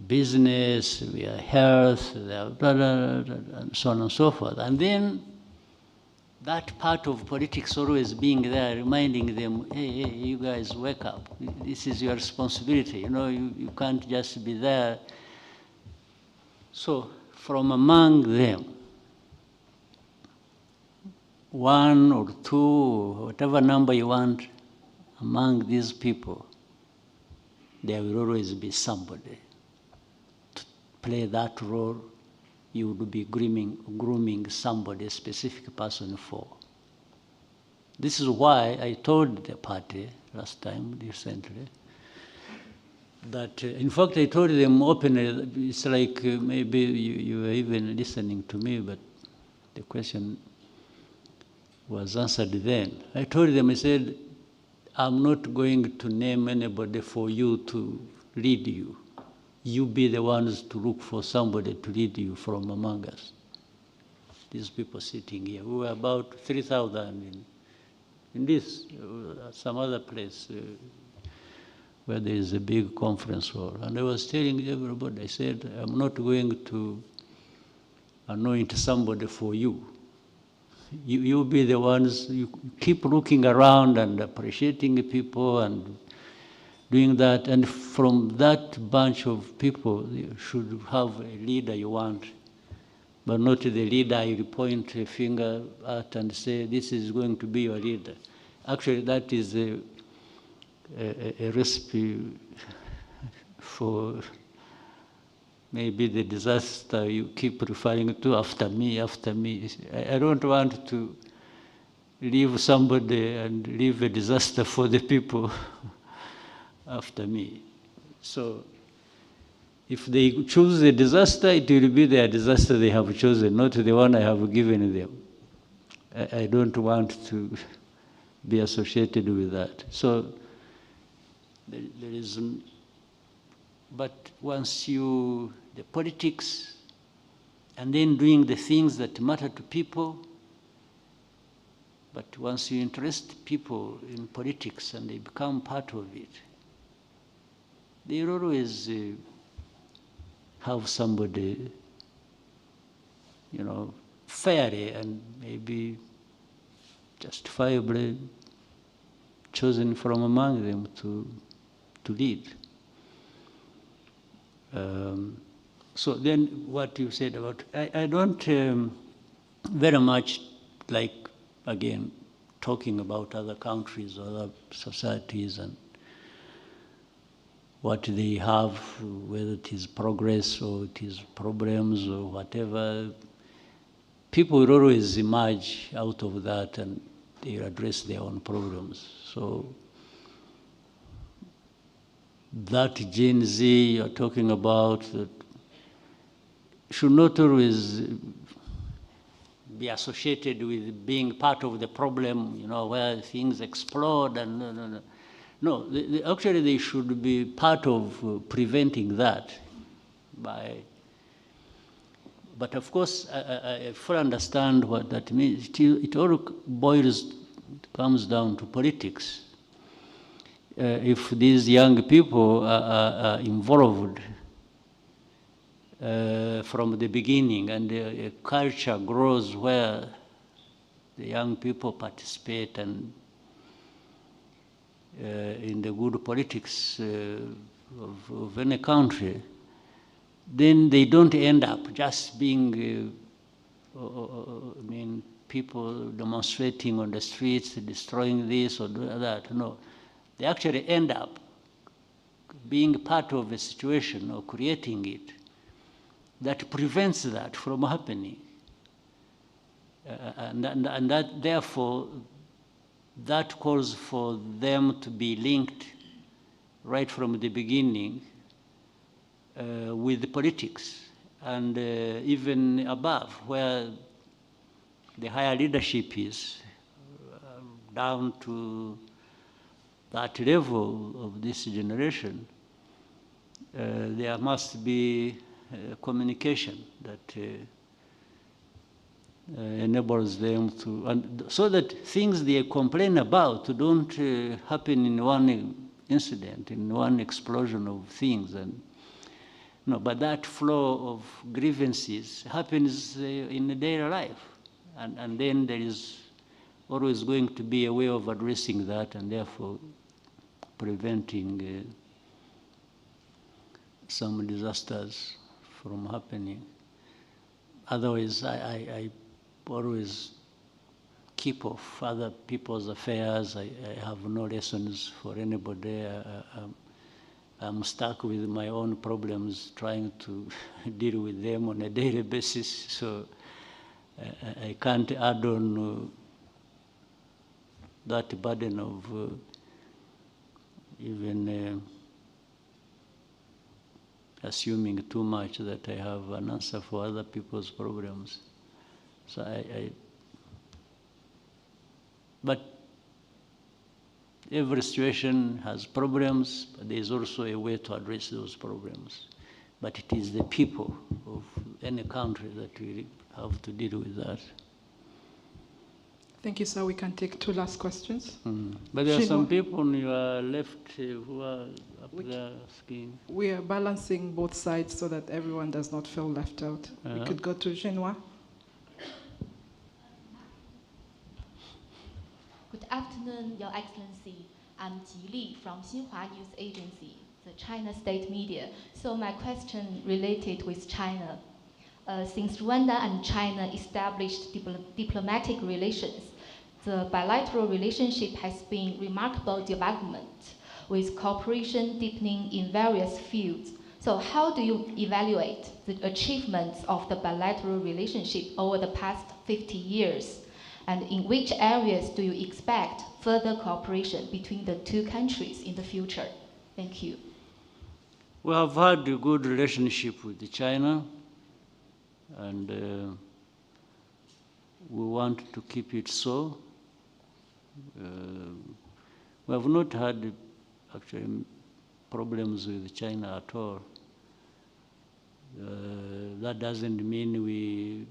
business, their health, their blah, blah, blah, blah, and so on and so forth. And then that part of politics always being there, reminding them, hey, you guys wake up. This is your responsibility. You know, you can't just be there. So from among them, one or two, or whatever number you want, among these people, there will always be somebody to play that role. You would be grooming somebody, a specific person for. This is why I told the party last time, recently, that, in fact, I told them openly, it's like maybe you were even listening to me, but the question was answered then. I told them, I said, I'm not going to name anybody for you to lead you. You be the ones to look for somebody to lead you from among us. These people sitting here, we were about 3,000 in this, some other place where there is a big conference hall. And I was telling everybody, I said, I'm not going to anoint somebody for you. You be the ones, you keep looking around and appreciating people and doing that. And from that bunch of people, you should have a leader you want, but not the leader you point a finger at and say, this is going to be your leader. Actually, that is a recipe for maybe the disaster you keep referring to, after me, after me. I don't want to leave somebody and leave a disaster for the people after me. So if they choose a disaster, it will be their disaster they have chosen, not the one I have given them. I don't want to be associated with that. So there is, but once you, the politics, and then doing the things that matter to people, but once you interest people in politics and they become part of it, they always have somebody, you know, fairly and maybe justifiably chosen from among them to lead. So then what you said about, I don't very much like, again, talking about other countries or other societies and what they have, whether it is progress or it is problems or whatever. People will always emerge out of that and they address their own problems. So that Gen Z you're talking about should not always be associated with being part of the problem, you know, where things explode and no. Actually, they should be part of preventing that by. But of course, I fully understand what that means. It all comes down to politics. If these young people are involved from the beginning and a culture grows where the young people participate and in the good politics of any country, then they don't end up just being, I mean, people demonstrating on the streets, destroying this or that. No, they actually end up being part of a situation or creating it that prevents that from happening. And that, therefore, that calls for them to be linked right from the beginning with politics, and even above, where the higher leadership is, down to that level of this generation, there must be communication that enables them to, and so that things they complain about don't happen in one incident, in one explosion of things, and no, but that flow of grievances happens in the daily life, and then there is always going to be a way of addressing that, and therefore preventing some disasters from happening. Otherwise, I always keep off other people's affairs. I have no lessons for anybody. I'm stuck with my own problems, trying to deal with them on a daily basis, so I can't add on that burden of even assuming too much that I have an answer for other people's problems. So but every situation has problems, but there's also a way to address those problems. But it is the people of any country that we have to deal with that. Thank you, sir. We can take 2 last questions. But there are some people on your left who are up there asking. We are balancing both sides so that everyone does not feel left out. We could go to Genoa. Good afternoon, Your Excellency. I'm Ji Li from Xinhua News Agency, the China state media. So my question related with China. Since Rwanda and China established diplomatic relations, the bilateral relationship has been remarkable development, with cooperation deepening in various fields. So how do you evaluate the achievements of the bilateral relationship over the past 50 years? And in which areas do you expect further cooperation between the 2 countries in the future? Thank you. We have had a good relationship with China, and we want to keep it so. We have not had actually problems with China at all. That doesn't mean we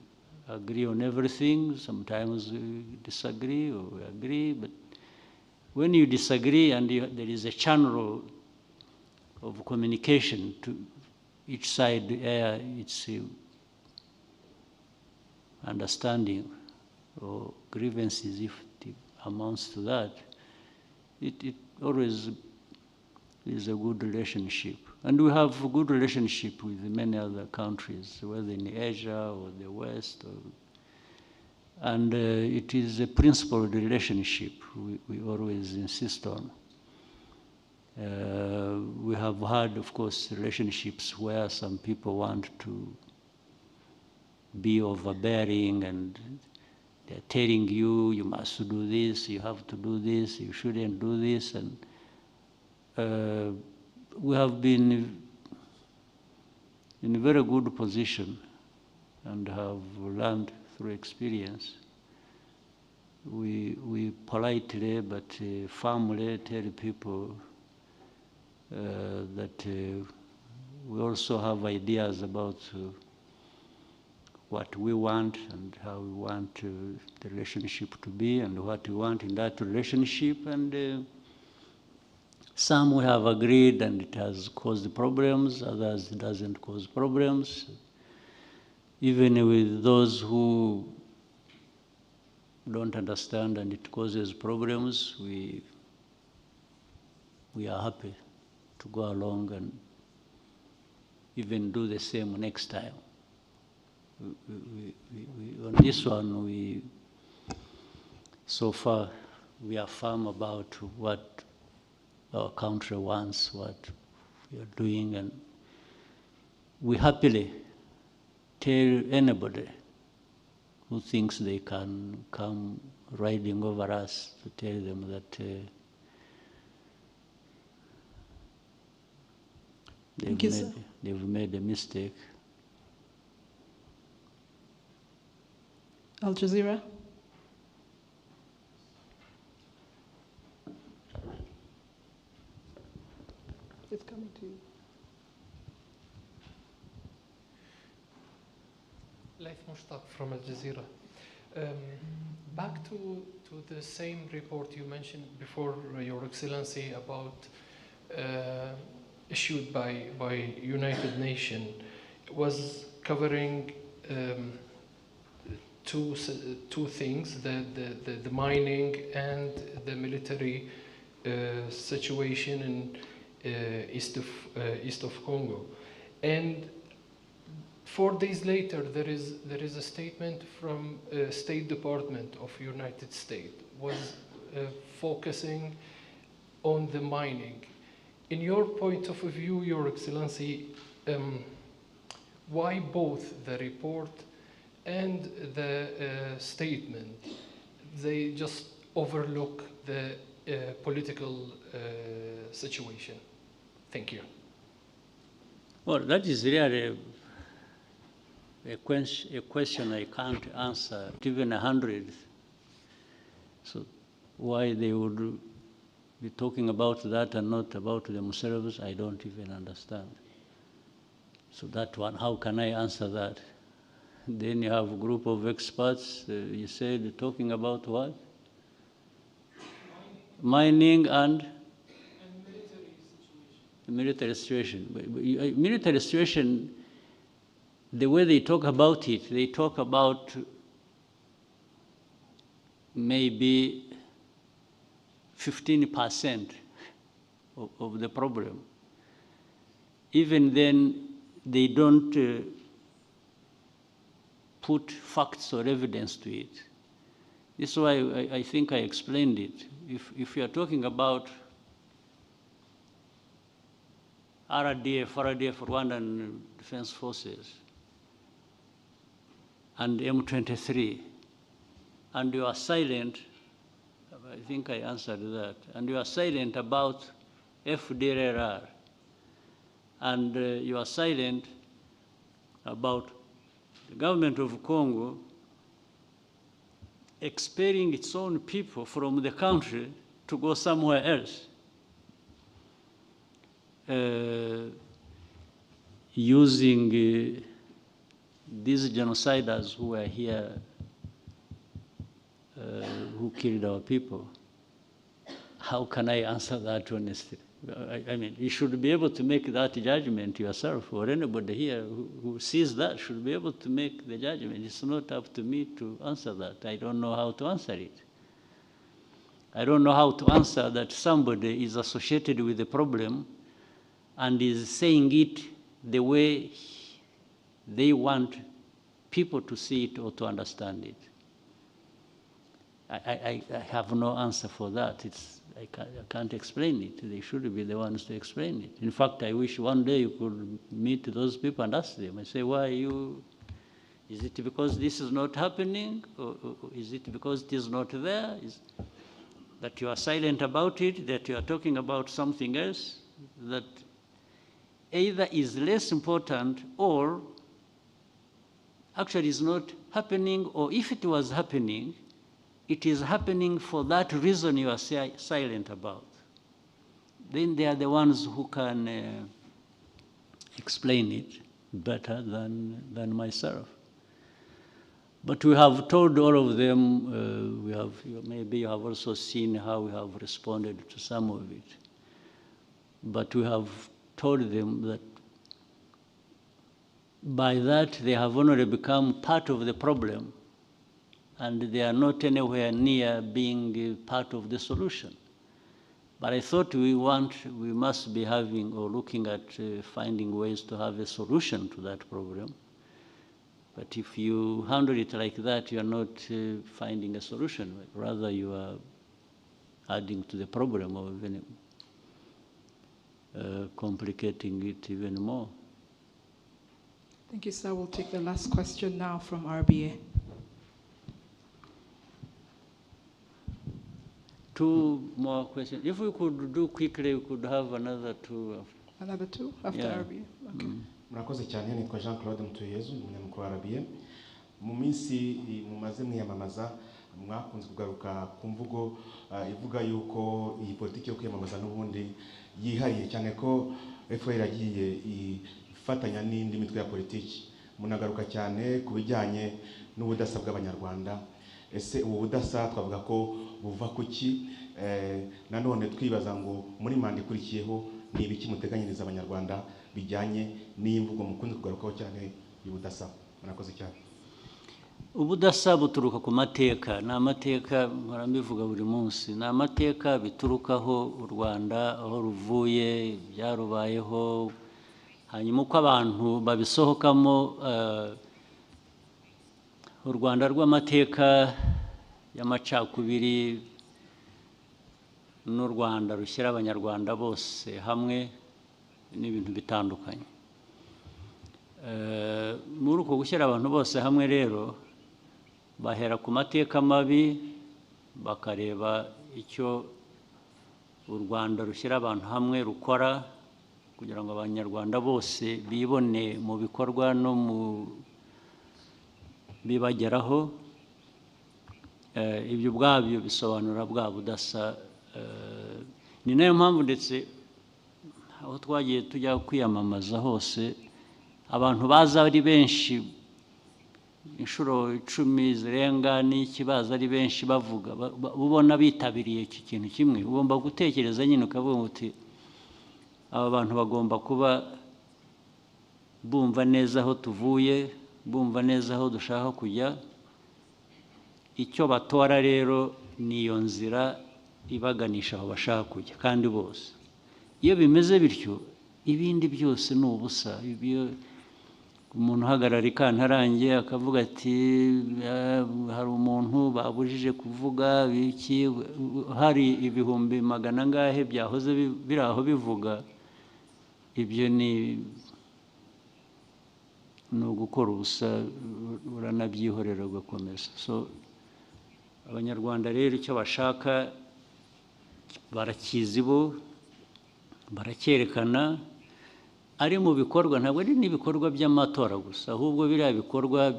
agree on everything. Sometimes we disagree or we agree, but when you disagree and there is a channel of communication to each side, it's understanding or grievances, if it amounts to that, it always is a good relationship. And we have a good relationship with many other countries, whether in Asia or the West. And it is a principled relationship we always insist on. We have had, of course, relationships where some people want to be overbearing and they're telling you, you must do this, you have to do this, you shouldn't do this. And we have been in a very good position and have learned through experience. We politely but firmly tell people that we also have ideas about what we want and how we want the relationship to be and what we want in that relationship. And some we have agreed and it has caused problems, others it doesn't cause problems. Even with those who don't understand and it causes problems, we are happy to go along and even do the same next time. On this one, so far, we are firm about what our country wants, what we are doing, and we happily tell anybody who thinks they can come riding over us to tell them that Thank you, sir. they've made a mistake. Al Jazeera. It's coming to you. Laith Mushtaq from Al Jazeera. Back to the same report you mentioned before, Your Excellency, about issued by United Nations, was covering two things: the mining and the military situation in east of Congo. And 4 days later, there is a statement from State Department of United States was focusing on the mining. In your point of view, Your Excellency, why both the report and the statement, they just overlook the political situation? Thank you. Well, that is really a question I can't answer, even 100. So why they would be talking about that and not about themselves, I don't even understand. So that one, how can I answer that? Then you have a group of experts, you said, talking about what? Mining and military situation. Military situation, the way they talk about it, they talk about maybe 15% of the problem. Even then, they don't put facts or evidence to it. This is why I think I explained it. If you are talking about RDF, Rwandan Defense Forces, and M23, and you are silent, I think I answered that, and you are silent about FDLR, and you are silent about the government of Congo expelling its own people from the country to go somewhere else, using these genociders who are here, who killed our people. How can I answer that honestly? I mean, you should be able to make that judgment yourself, or anybody here who sees that should be able to make the judgment. It's not up to me to answer that. I don't know how to answer it. I don't know how to answer that somebody is associated with the problem and is saying it the way they want people to see it or to understand it. I have no answer for that. I can't explain it. They should be the ones to explain it. In fact, I wish one day you could meet those people and ask them. I say, why you? Is it because this is not happening? Or is it because it is not there? That you are silent about it, that you are talking about something else that either is less important or actually is not happening, or if it was happening, it is happening for that reason you are silent about. Then they are the ones who can explain it better than myself. But we have told all of them, maybe you have also seen how we have responded to some of it. But we have told them that by that they have only become part of the problem, and they are not anywhere near being part of the solution. But I thought we must be having or looking at finding ways to have a solution to that problem. But if you handle it like that, you are not finding a solution. Rather, you are adding to the problem or even complicating it even more. Thank you, sir. We'll take the last question now from RBA. Two more questions. If we could do quickly, we could have another two. Another two after RBA? Murakoze cyane, nitwa Jean Claude Mutuyezu, umunyamakuru wa RPF. Mu minsi mumaze mwiyamamaza mwakunze kugaruka ku mvugo ivuga yuko iyi politiki yo kwiyamamaza n'ubundi yihariye cyane ko FPR yagiye ifatanya n'indi mitwe ya politiki. Munagaruka cyane ku bijyanye n'ubudasa bw'abanyarwanda. Ese ubu budasa twavuga ko buva kuki? Nanone twibaza ngo muri manda ikurikiyeho ni ibiki muteganyiriza abanyarwanda bijyanye n'imvugo mukunze kugarukaho cyane y'ubudasa? Murakoze cyane. Ubudasa buturuka ku mateka, ni amateka mbivuga buri munsi, ni amateka biturukaho u Rwanda aho ruvuye, byarubayeho, hanyuma uko abantu babisohokamo. U Rwanda rw'amateka y'amacakubiri n'u Rwanda rushyira abanyarwanda bose hamwe n'ibintu bitandukanye. Muri uko gushyira abantu bose hamwe rero bahera ku mateka mabi bakareba icyo u Rwanda rushyira abantu hamwe rukora kugira ngo abanyarwanda bose bibone mu bikorwa no mu bibageraho. Ibyo ubwabyo bisobanura bwa budasa. Ni nayo mpamvu ndetse aho twagiye tujya kwiyamamaza hose abantu baza ari benshi, inshuro 10 zirenga n'ikibazo ari benshi bavuga, ubona bitabiriye iki kintu kimwe. Ugomba gutekereza nyine ukavuga uti aba bantu bagomba kuba bumva neza aho tuvuye, bumva neza aho dushaka kujya. Icyo batora rero ni iyo nzira ibaganisha aho bashaka kujya, kandi bose. Iyo bimeze bityo ibindi byose ni ubusa. Umuntu uhagarara ikantarange akavuga ati hari umuntu babujije kuvuga biki, hari ibihumbi magana ngahe byahoze biri aho bivuga, ibyo ni ugukora ubusa, uranabyihorera ugakomeza. So abanyarwanda rero icyo bashaka barakizi, bo baracyerekana ari mu bikorwa. Ntabwo ari n'ibikorwa by'amatora gusa, ahubwo biriya bikorwa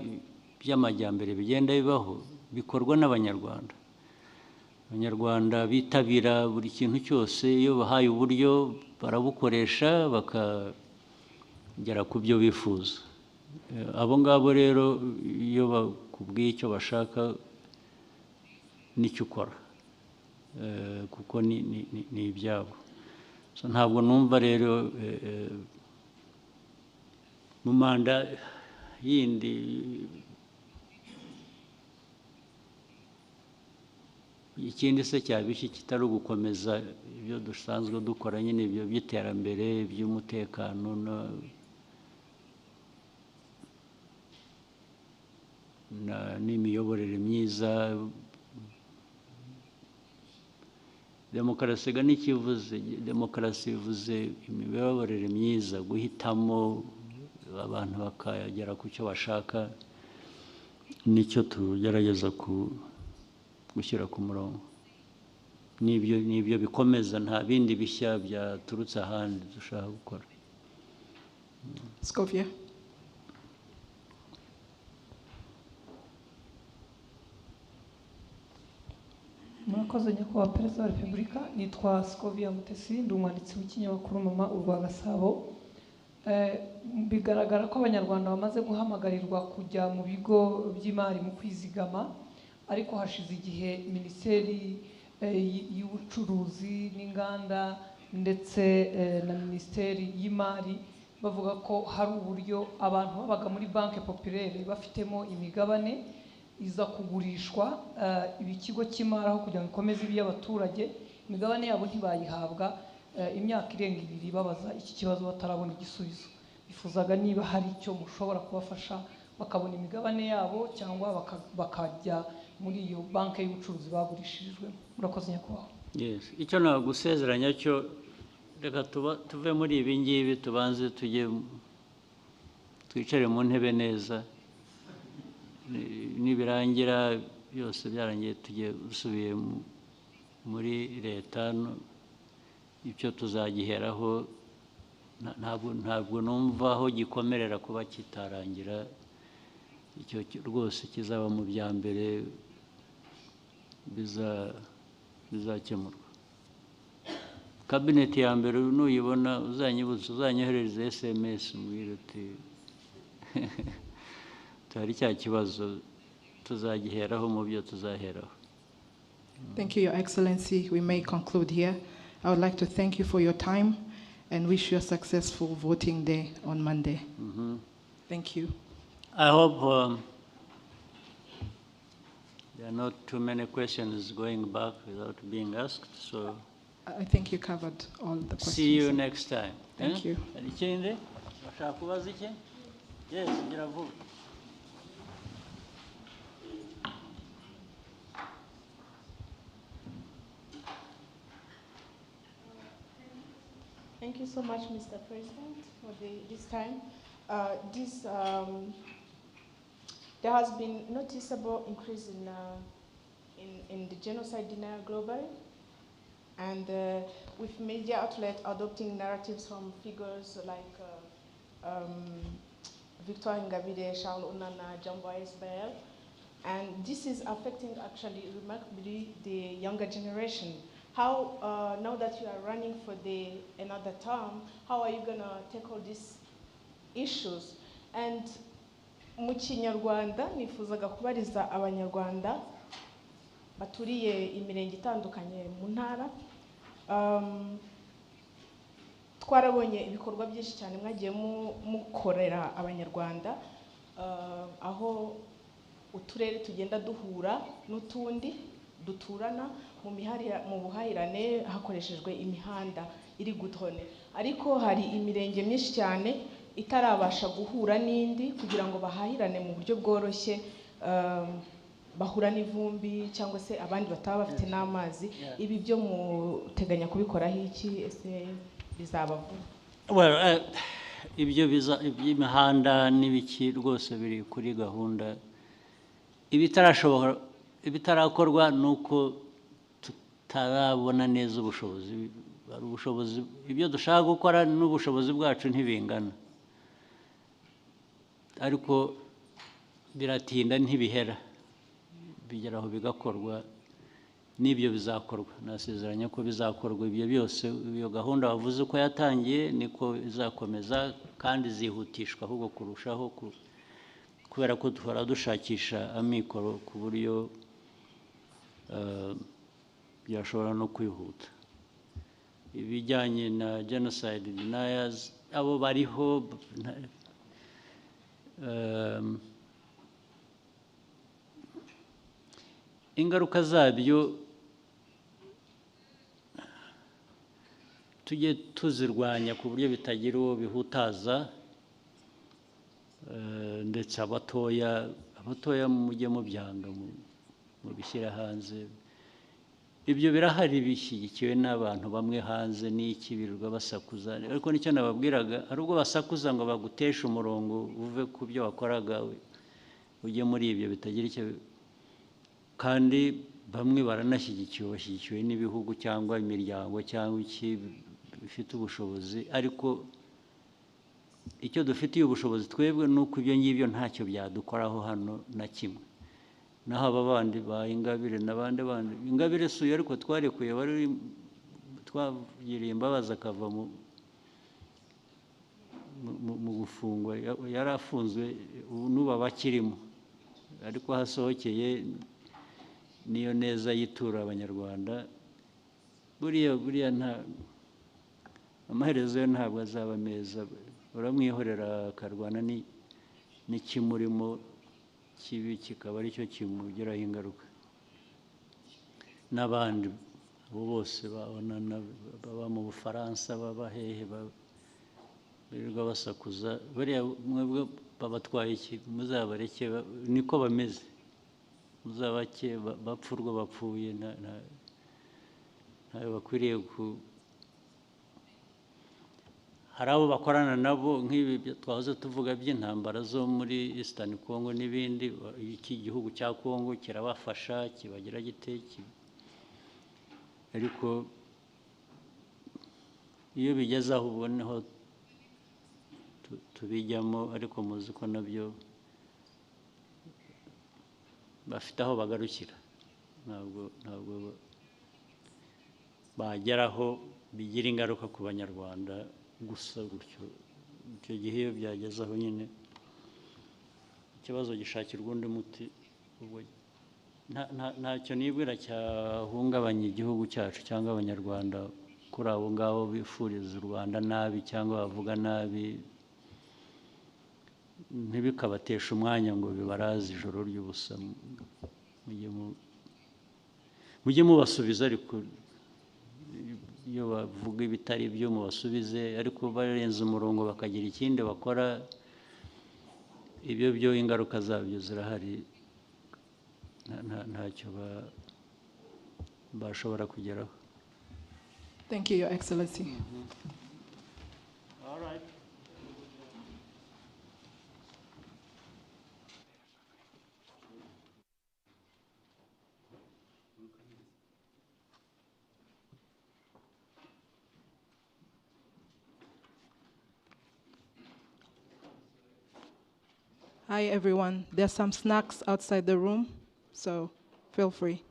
by'amajyambere bigenda bibaho bikorwa n'abanyarwanda. Abanyarwanda bitabira buri kintu cyose, iyo bahaye uburyo barabukoresha bakagera ku byo bifuza. Abo ngabo rero iyo bakubwiye icyo bashaka nicyo ukora, kuko ni ibyabo. So ntabwo numva rero mu manda yindi ikindi se cyabishye kitari ugukomeza ibyo dusanzwe dukora nyine, ibyo by'iterambere, by'umutekano n'imiyoborere myiza. Demokarasi n'ikivuze, demokarasi bivuze imiyoborere myiza, guhitamo abantu bakagera ku cyo bashaka. Nicyo tugerageza gushyira ku murongo. N'ibyo bikomeza, nta bindi bishya byaturutse ahandi dushaka gukora. Scovia. Murakoze nyakubahwa Perezida wa Repubulika. Nitwa Scovia Mutesi, ndi umwanditsi w'ikinyamakuru Mama urwa Gasabo. Bigaragara ko abanyarwanda bamaze guhamagarirwa kujya mu bigo by'imari mu kwizigama, ariko hashize igihe Minisiteri y'Ubucuruzi n'Inganda ndetse na Minisiteri y'Imari bavuga ko hari uburyo abantu babaga muri banki populaire bafitemo imigabane iza kugurishwa ikigo cy'imari aho kugira ngo ikomeze iby'abaturage, imigabane yabo ntibayihabwa. Imyaka irenga 2 babaza iki kibazo batarabona igisubizo. Bifuzaga niba hari icyo mushobora kubafasha bakabona imigabane yabo cyangwa bakajya muri iyo banki y'ubucuruzi bagurishirijwe. Murakoze nyakubahwa. Yes, icyo nagusezeranya cyo reka tuve muri ibi ngibi, tubanze tujye twicare mu ntebe neza. Nibirangira byose byarangiye tujye usubiye muri leta, icyo tuzagiheraho ntabwo numva aho gikomerera kuba kitarangira icyo rwose kizaba mu bya mbere bizakemurwa. Cabinet ya mbere nuyibona uzanyibuza uzanyoherereza SMS mbwira uti hari cya kibazo tuzagiheraho mu byo tuzaheraho. Thank you, Your Excellency. We may conclude here. I would like to thank you for your time and wish you a successful voting day on Monday. Thank you. I hope there are not too many questions going back without being asked. So I think you covered all the questions. See you next time. Thank you. Yes, Thank you so much, Mr. President, for this time. There has been noticeable increase in the genocide denial globally, and with media outlets adopting narratives from figures like Victor Ingabire, Charles Onana, Jambo Isbel, and this is affecting actually remarkably the younger generation. How, now that you are running for another term, how are you going to tackle these issues? And mu Kinyarwanda nifuzaga kubariza abanyarwanda baturiye imirenge itandukanye mu ntara. Twarabonye ibikorwa byinshi cyane mwagiye mukorera abanyarwanda, aho uturere tugenda duhura n'utundi duturana mu buhahirane hakoreshejwe imihanda iri gutone, ariko hari imirenge myinshi cyane itarabasha guhura n'indi kugira ngo bahahirane mu buryo bworoshye, bahura n'ivumbi cyangwa se abandi bataba bafite n'amazi. Ibi byo muteganya kubikoraho iki? Ese bizaba vuba? Well, ibyo imihanda n'ibiki rwose biri kuri gahunda. Ibitarakorwa nuko tutarabona neza ubushobozi ibyo dushaka gukora n'ubushobozi bwacu ntibingana, ariko biratinda ntibihera, bigeraho bigakorwa, n'ibyo bizakorwa. Nasezeranye ko bizakorwa ibyo byose. Iyo gahunda wavuze ko yatangiye niko izakomeza kandi zihutishwa ahubwo kurushaho, kubera ko duhora dushakisha amikoro ku buryo byashobora no kwihuta. Ibijyanye na genocide deniers abo bariho, ingaruka zabyo tujye tuzirwanya ku buryo bitagira uwo bihutaza, ndetse abatoya mujye mubyanga mubishyira hanze. Ibyo birahari bishyigikiwe n'abantu bamwe hanze n'ikibirirwa basakuza, ariko nicyo nababwiraga, hari ubwo basakuza ngo baguteshe umurongo uve ku byo wakoraga ujye muri ibyo bitagira icyo, kandi bamwe bashyigikiwe n'ibihugu cyangwa imiryango cyangwa iki bifite ubushobozi, ariko icyo dufitiye ubushobozi twebwe nuko ibyo ngibyo ntacyo byadukoraho hano na kimwe. Naho aba bandi ba Ingabire n'abandi Ingabire suye ariko twarekuye twagiriye imbabazi akava mu gufungwa, yari afunzwe n'ubu abakirimo, ariko hasohokeye niyo neza yitura abanyarwanda. Buriya nta amaherezo yo ntabwo azaba meza, uramwihorera akarwana n'ikimurimo kibi kikaba aricyo kimugiraho ingaruka. N'abandi abo bose babonana baba mu Bufaransa, baba hehe, birirwa basakuza, bariya mwebwe babatwaye iki? Muzabareke niko bameze, muzabake bapfa urwo bapfuye, ntayo bakwiriye hari abo bakorana nabo nk'ibi twahoze tuvuga by'intambara zo muri Eastern Congo n'ibindi. Iki gihugu cya Congo kirabafasha, kibagira gite, ariko iyo bigeze aho uboneho tubijyamo ariko muzi ko nabyo bafite aho bagarukira ntabwo bageraho bigira ingaruka ku banyarwanda gusa gutyo icyo gihe iyo byageze aho nyine ikibazo gishakirwa undi muti ntacyo nibwira cyahungabanya igihugu cyacu cyangwa abanyarwanda kuri abo ngabo bifuriza u Rwanda nabi cyangwa bavuga nabi ntibikabatesha umwanya ngo bibaraze ijoro ry'ubusa mujye mubasubiza ariko iyo bavuga ibitari byo mubasubize ariko barenze umurongo bakagira ikindi bakora ibyo byo ingaruka zabyo zirahari ntacyo bashobora kugeraho. Thank you, Your Excellency. All right. Hi, everyone. There's some snacks outside the room, so feel free.